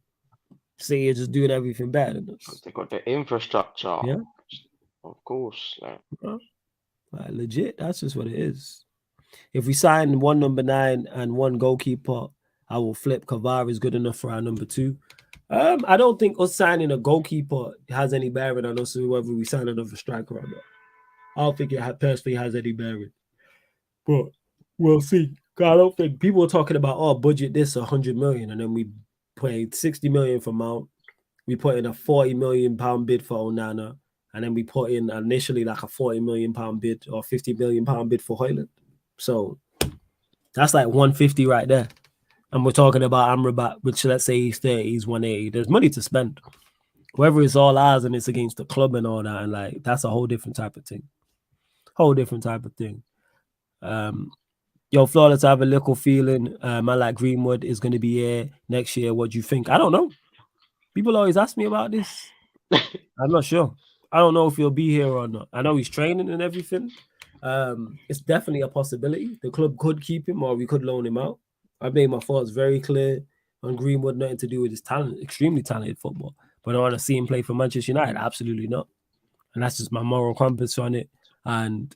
City are just doing everything better than us. They got the infrastructure. Yeah, of course. Like, legit. That's just what it is. If we sign one number 9 and one goalkeeper, I will flip. Cavara is good enough for our number 2. I don't think us signing a goalkeeper has any bearing on us whether we sign another striker or not. I don't think it personally has any bearing. But we'll see. I don't think people are talking about, budget this 100 million, and then we paid 60 million for Mount. We put in a 40 million pound bid for Onana, and then we put in initially like a 40 million pound bid or 50 million pound bid for Højlund. So that's like 150 right there. And we're talking about Amrabat, which let's say he's 30, he's 180. There's money to spend. Whether it's all ours and it's against the club and all that, and like that's a whole different type of thing. Yo, Flawless, I have a little feeling man like Greenwood is going to be here next year. What do you think? I don't know. People always ask me about this. I'm not sure. I don't know if he'll be here or not. I know he's training and everything. It's definitely a possibility. The club could keep him or we could loan him out. I made my thoughts very clear on Greenwood, nothing to do with his talent, extremely talented football. But I want to see him play for Manchester United. Absolutely not. And that's just my moral compass on it. And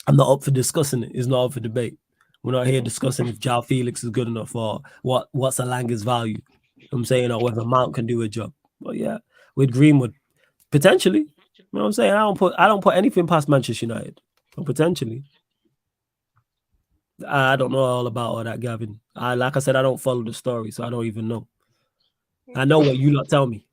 I'm not up for discussing it. It's not up for debate. We're not here discussing if JOAO FELIX is good enough or what's Alanga's value. I'm saying, or whether Mount can do a job. But yeah, with Greenwood, potentially. You know what I'm saying? I don't put anything past Manchester United. But potentially. I don't know all about all that, Gavin. Like I said, I don't follow the story, so I don't even know. I know what you lot tell me.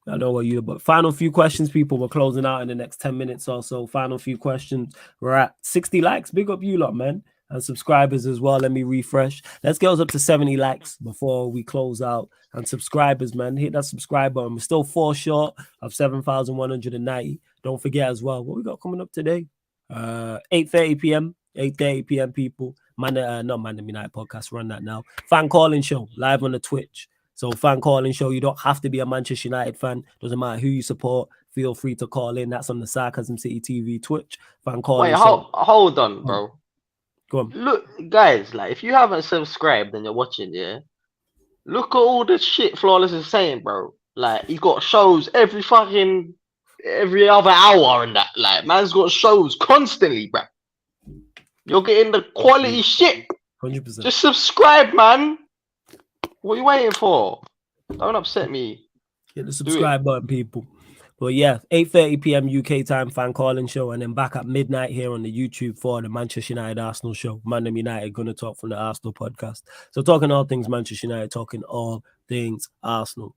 I know what you, but final few questions, people. We're closing out in the next 10 minutes or so. Final few questions. We're at 60 likes. Big up you lot, man. And subscribers as well. Let me refresh. Let's get us up to 70 likes before we close out. And subscribers, man, hit that subscribe button. We're still 4 short of 7,190. Don't forget as well, what we got coming up today? 8:30 p.m. 8:30 p.m. people. Not ManDem United podcast. Run that now. Fan calling show live on the Twitch. So fan calling show. You don't have to be a Manchester United fan. Doesn't matter who you support. Feel free to call in. That's on the Sarcasm City TV Twitch. Fan calling show. Hold on, bro. Go on. Look, guys, like if you haven't subscribed and you're watching, yeah, look at all the shit Flawless is saying, bro. Like he got shows every fucking every other hour and that. Like, man's got shows constantly, bruh. You're getting the quality shit. 100%. Just subscribe, man. What are you waiting for? Don't upset me. Hit the subscribe button, people. But yeah, 8:30 p.m. UK time, fan calling show, and then back at midnight here on the YouTube for the Manchester United Arsenal show. ManDem United gonna talk from the Arsenal podcast. So talking all things Manchester United, talking all things Arsenal.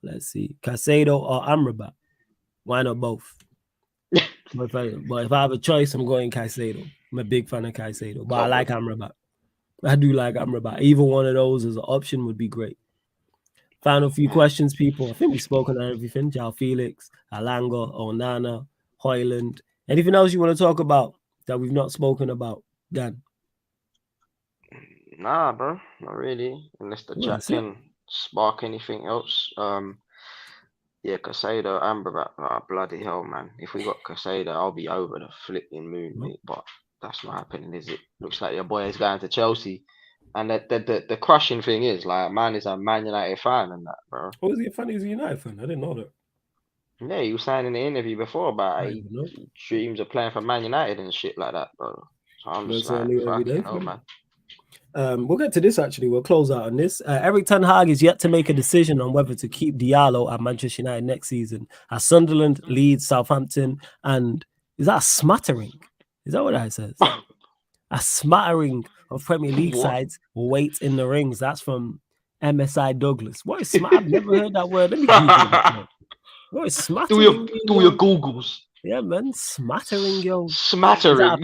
Let's see, Caicedo or Amrabat? Why not both? But if I have a choice, I'm going Caicedo. I'm a big fan of Caicedo, but I like Amrabat. I do like Amrabat. Either one of those as an option would be great. Final few questions, people. I think we've spoken on everything. JOAO FELIX, Alanga, Onana, Hoyland. Anything else you want to talk about that we've not spoken about, Dan? Nah, bro. Not really. Unless the chat can spark anything else. Yeah, Caicedo, Amrabat. Oh, bloody hell, man. If we got Caicedo, I'll be over the flipping moon, mate. But that's not happening, is it? Looks like your boy is going to Chelsea. And the crushing thing is, like, man is a Man United fan and that, bro. Oh, is he a fan? He's a United fan. I didn't know that. Yeah, he was saying in the interview before about he dreams of playing for Man United and shit like that, bro. So I'm just like, fucking hell, man. We'll get to this actually. We'll close out on this. Eric Ten Hag is yet to make a decision on whether to keep Diallo at Manchester United next season. As Sunderland, Leeds, Southampton, and is that a smattering? Is that what that says? A smattering of Premier League sides wait in the rings. That's from MSI Douglas. What is smattering? I've never heard that word. Let me Google it. What is smattering? Do your Googles. Yeah, man. Smattering, yo. Smattering. A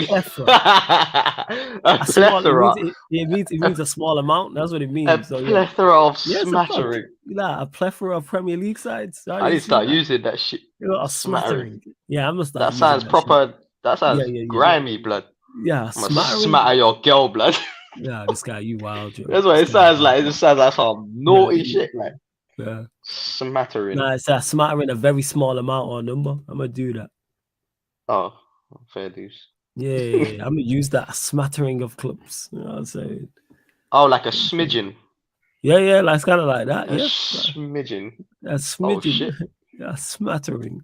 plethora. It means a small amount. That's what it means. A plethora of smattering. A plethora of Premier League sides. I need to start using that shit. A smattering. Yeah, I'm gonna start. That sounds proper. That sounds grimy, blood. Yeah, smatter your girl, blood. Yeah, this guy, you wild, Joe. That's what it sounds like. It just sounds like some naughty shit, like. Yeah. Smattering. Nah, it's a smattering, a very small amount or number. I'm gonna do that. Oh, fair dues. Yeah. I'm gonna use that smattering of clubs. You know what I'm saying? Oh, like a smidgen. Yeah, like kind of like that. Smidgen. A smidgen. Oh, shit. A smattering.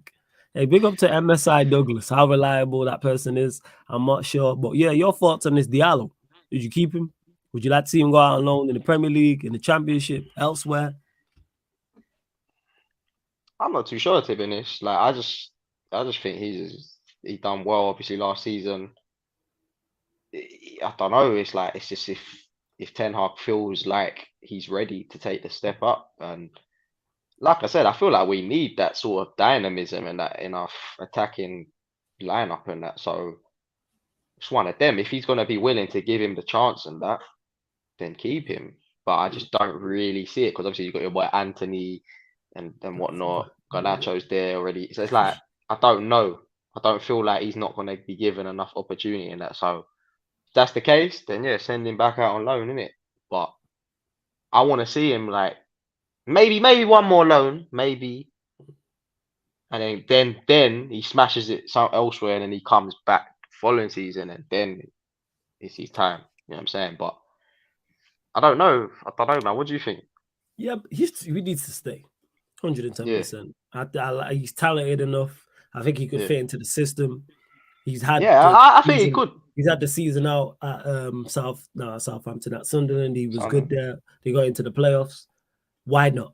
Hey, big up to MSI Douglas. How reliable that person is, I'm not sure. But yeah, your thoughts on this Diallo? Did you keep him? Would you like to see him go out on loan in the Premier League, in the Championship, elsewhere? I'm not too sure, to be honest. Like, I just think he done well, obviously, last season. I don't know. It's like, it's just if Ten Hag feels like he's ready to take the step up, and like I said, I feel like we need that sort of dynamism and that in our attacking lineup and that. So it's one of them. If he's going to be willing to give him the chance and that, then keep him. But I just don't really see it because obviously you've got your boy Anthony and whatnot. Garnacho's there already. So it's like, I don't know. I don't feel like he's not going to be given enough opportunity in that. So if that's the case, then yeah, send him back out on loan, innit? But I want to see him like, maybe one more loan, maybe. And then he smashes it elsewhere and then he comes back following season and then it's his time. You know what I'm saying? But I don't know, man. What do you think? Yeah, he needs to stay. 110%. He's talented enough. I think he could fit into the system. He's had I think he could. He's had the season out at Southampton, at Sunderland. He was good there. They got into the playoffs. Why not?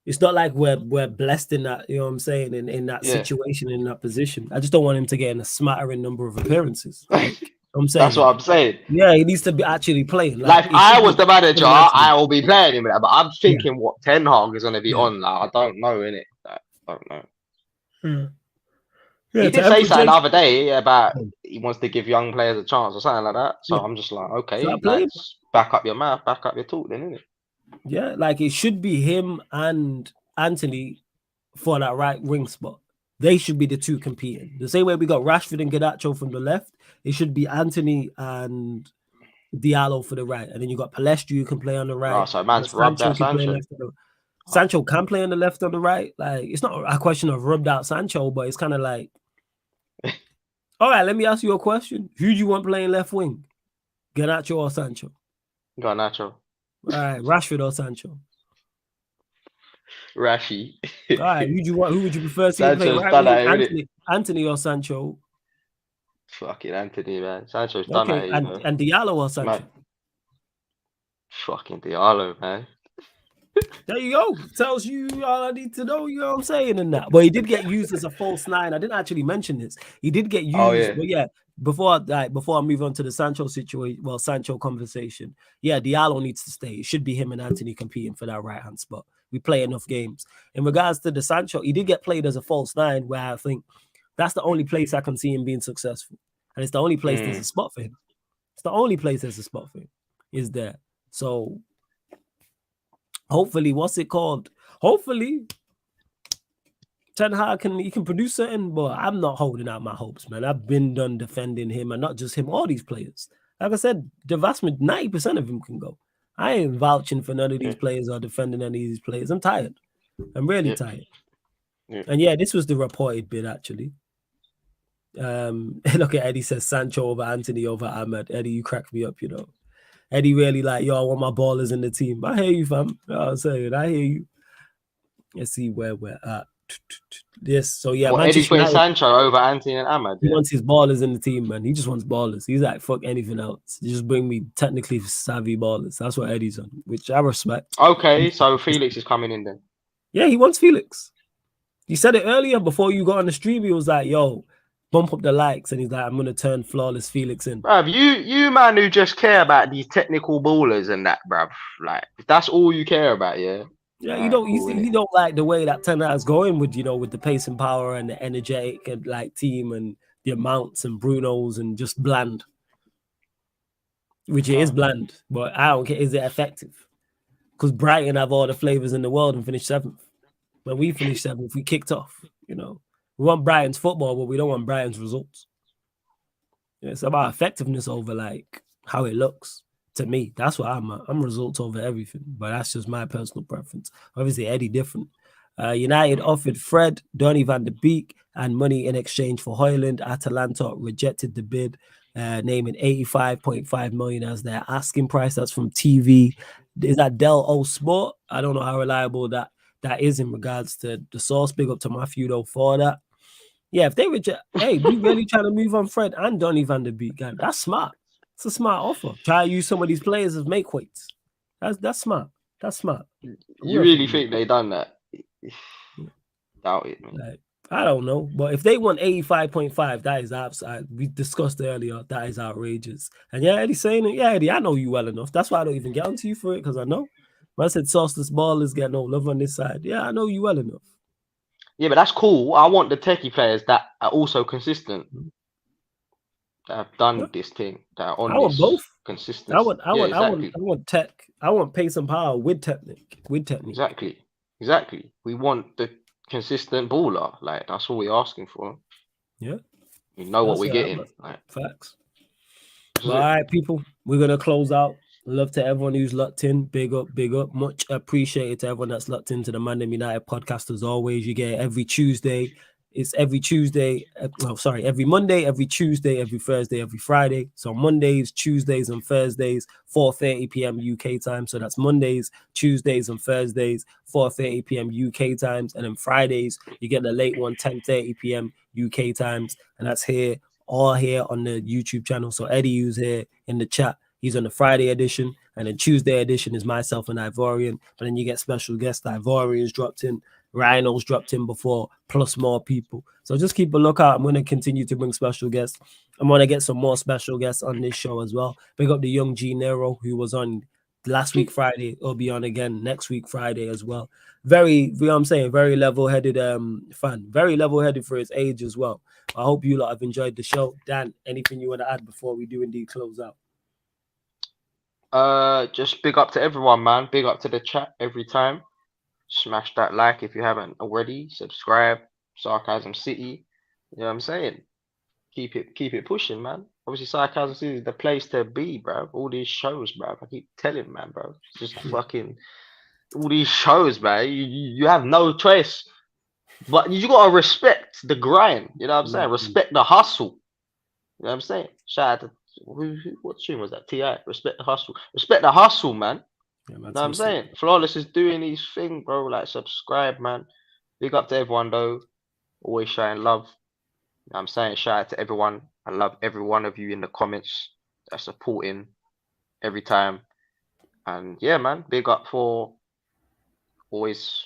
It's not like we're blessed in that, you know what I'm saying, in that situation, in that position. I just don't want him to get in a smattering number of appearances. I'm saying that's what I'm saying. Yeah, he needs to be actually playing. Like if I was the manager, I will be playing him. But I'm thinking what Ten Hag is going to be on. Like, I don't know, innit? I don't know. He did say something the other day about he wants to give young players a chance or something like that. So I'm just like, okay, let's back up your mouth, back up your talk then, innit? Yeah, like it should be him and Anthony for that right wing spot. They should be the two competing. The same way we got Rashford and Garnacho from the left, it should be Anthony and Diallo for the right. And then you got Palestri who can play on the right. Oh, so man's rubbed out Sancho. Sancho can play on the left or the right. Like, it's not a question of rubbed out Sancho, but it's kind of like, all right, let me ask you a question. Who do you want playing left wing? Garnacho or Sancho? Garnacho. All right, Rashford or Sancho? Rashi. All right, who would you prefer seeing play Sancho's right done wing? that, isn't it? Anthony or Sancho? Fucking Anthony, man. Sancho's done Okay, that, you know. and Diallo or Man, Sancho? fucking Diallo, man. There you go. Tells you all I need to know. You know what I'm saying? And that. But he did get used as a false nine. I didn't actually mention this. He did get Oh used. yeah. But yeah, before I move on to the Sancho situation, Sancho conversation. Yeah, Diallo needs to stay. It should be him and Anthony competing for that right hand spot. We play enough games. In regards to the Sancho, he did get played as a false nine, where I think that's the only place I can see him being successful. And it's the only place there's a spot for him. It's the only place there's a spot for him. Is there. So hopefully, what's it called? Hopefully, Ten Hag can produce something, but I'm not holding out my hopes, man. I've been done defending him, and not just him, all these players. Like I said, the vast 90% of him can go. I ain't vouching for none of these players or defending any of these players. I'm tired. I'm really tired. And yeah, this was the reported bid actually. Look at Eddie says Sancho over Anthony over Ahmed. Eddie, you crack me up, you know. Eddie really like, yo, I want my ballers in the team. I hear you, fam. You know what I'm saying? I hear you. Let's see where we're at. Yes, so yeah, Well, Eddie's putting Sancho over Anthony and Ahmed. He wants his ballers in the team, man. He just wants ballers. He's like, fuck anything else. Just bring me technically savvy ballers. That's what Eddie's on, which I respect. Okay, so Felix is coming in then. Yeah, he wants Felix. He said it earlier before you got on the stream. He was like, yo, bump up the likes. And he's like, I'm going to turn flawless Felix in. Bruv, you man who just care about these technical ballers and that, bruv. Like, if that's all you care about, yeah. Yeah, you don't like the way that Ten Hag's going with, with the pace and power and the energetic and like team and the amounts and Bruno's and just bland. Which it is bland, but I don't care. Is it effective? Because Brighton have all the flavors in the world and finished 7th. When we finished 7th, we kicked off. We want Brighton's football, but we don't want Brighton's results. It's about effectiveness over like how it looks. To me, that's what I'm at. I'm results over everything, but that's just my personal preference. Obviously, Eddie different. United offered Fred, Donny van de Beek, and money in exchange for Højlund. Atalanta rejected the bid, naming 85.5 million as their asking price. That's from TV. Is that Del O Sport? I don't know how reliable that is in regards to the source. Big up to Matthew though for that. Yeah, if they reject, hey, we really trying to move on Fred and Donny van de Beek. That's smart. It's a smart offer. Try to use some of these players as make weights. That's smart. That's smart. You really think they done that? Doubt it, man. Like, I don't know, but if they want 85.5, that is outside. We discussed earlier. That is outrageous. And yeah, Eddie's saying it. Yeah, Eddie, I know you well enough. That's why I don't even get onto you for it because I know. When I said sauceless ballers get no love on this side. Yeah, I know you well enough. Yeah, but that's cool. I want the techie players that are also consistent. That have done this thing. That are on I want this both. consistency. I want tech. I want pace and power with technique. Exactly. We want the consistent baller. Like that's all we're asking for. Yeah. We know what we're getting. Like, facts. All right, people. We're gonna close out. Love to everyone who's locked in. Big up. Much appreciated to everyone that's locked into the ManDem United podcast. As always, you get every Tuesday. It's every Tuesday. Every Monday, every Tuesday, every Thursday, every Friday. So Mondays, Tuesdays, and Thursdays, 4:30 p.m. UK time. So that's Mondays, Tuesdays, and Thursdays, 4:30 p.m. UK times. And then Fridays, you get the late one, 10:30 p.m. UK times. And that's all here on the YouTube channel. So Eddie, who's here in the chat, he's on the Friday edition. And then Tuesday edition is myself and Ivorian. But then you get special guests. Ivorian's dropped in. Rhino's dropped in before, plus more people. So just keep a lookout. I'm going to continue to bring special guests. I'm going to get some more special guests on this show as well. Big up the young G Nero, who was on last week Friday. He'll be on again next week Friday as well. Very level-headed fan. Very level-headed for his age as well. I hope you lot have enjoyed the show. Dan, anything you want to add before we do indeed close out? Just big up to everyone, man. Big up to the chat every time. Smash that like if you haven't already. Subscribe. Sarcasm City. You know what I'm saying? Keep it pushing, man. Obviously, Sarcasm City is the place to be, bro. All these shows, bro. I keep telling, man, bro. Just fucking all these shows, man. You have no choice, but you gotta respect the grind. You know what I'm saying? Respect the hustle. You know what I'm saying? Shout out to what tune was that? Ti. Respect the hustle. Respect the hustle, man. Yeah, You man. know what I'm saying? Flawless is doing his thing, bro. Like, subscribe, man. Big up to everyone, though. Always showing love. You know what I'm saying? Shout out to everyone. I love every one of you in the comments that's supporting every time. And yeah, man, big up for always,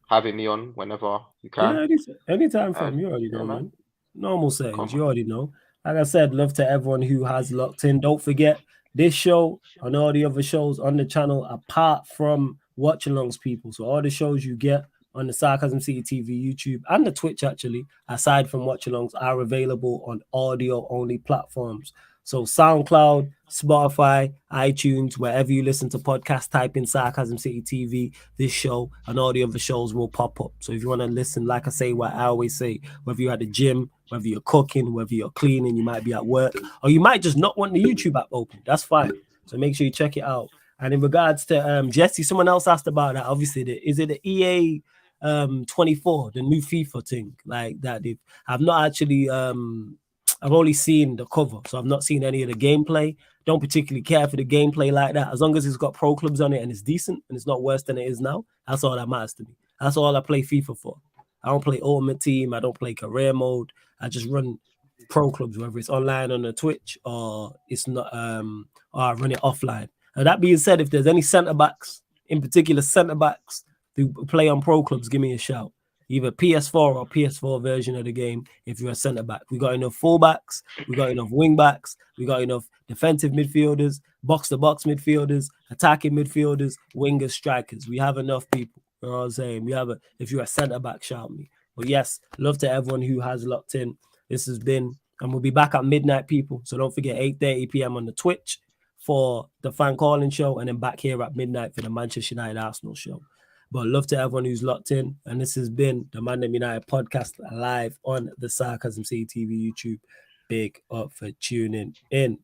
having me on whenever you can. Yeah, anytime from And you already yeah, know, man, man. Normal settings, come you on. already know. Like I said, love to everyone who has locked in. Don't forget this show and all the other shows on the channel, apart from watch alongs, people. So all the shows you get on the Sarcasm City TV YouTube and the Twitch, actually, aside from watch alongs, are available on audio only platforms. So SoundCloud, Spotify, iTunes, wherever you listen to podcasts, type in Sarcasm City TV. This show and all the other shows will pop up. So if you want to listen, like I say, what I always say, whether you're at the gym, whether you're cooking, whether you're cleaning, you might be at work, or you might just not want the YouTube app open. That's fine. So make sure you check it out. And in regards to Jesse, someone else asked about that. Obviously, is it the EA 24, the new FIFA thing like that? I've not actually I've only seen the cover, so I've not seen any of the gameplay. Don't particularly care for the gameplay like that. As long as it's got pro clubs on it and it's decent and it's not worse than it is now, that's all that matters to me. That's all I play FIFA for. I don't play Ultimate Team. I don't play career mode. I just run pro clubs, whether it's online on the Twitch or it's not, or I run it offline. And that being said, if there's any centre backs, in particular centre backs who play on pro clubs, give me a shout. Either PS4 or PS4 version of the game if you're a centre back. We got enough fullbacks, we got enough wing backs, we got enough defensive midfielders, box to box midfielders, attacking midfielders, wingers, strikers. We have enough people. You know what I'm saying? If you're a centre back, shout me. But yes, love to everyone who has locked in. This has been, and we'll be back at midnight, people. So don't forget 8:30 p.m. on the Twitch for the fan calling show, and then back here at midnight for the Manchester United Arsenal show. But love to everyone who's locked in. And this has been the ManDem United podcast live on the Sarcasm City TV YouTube. Big up for tuning in.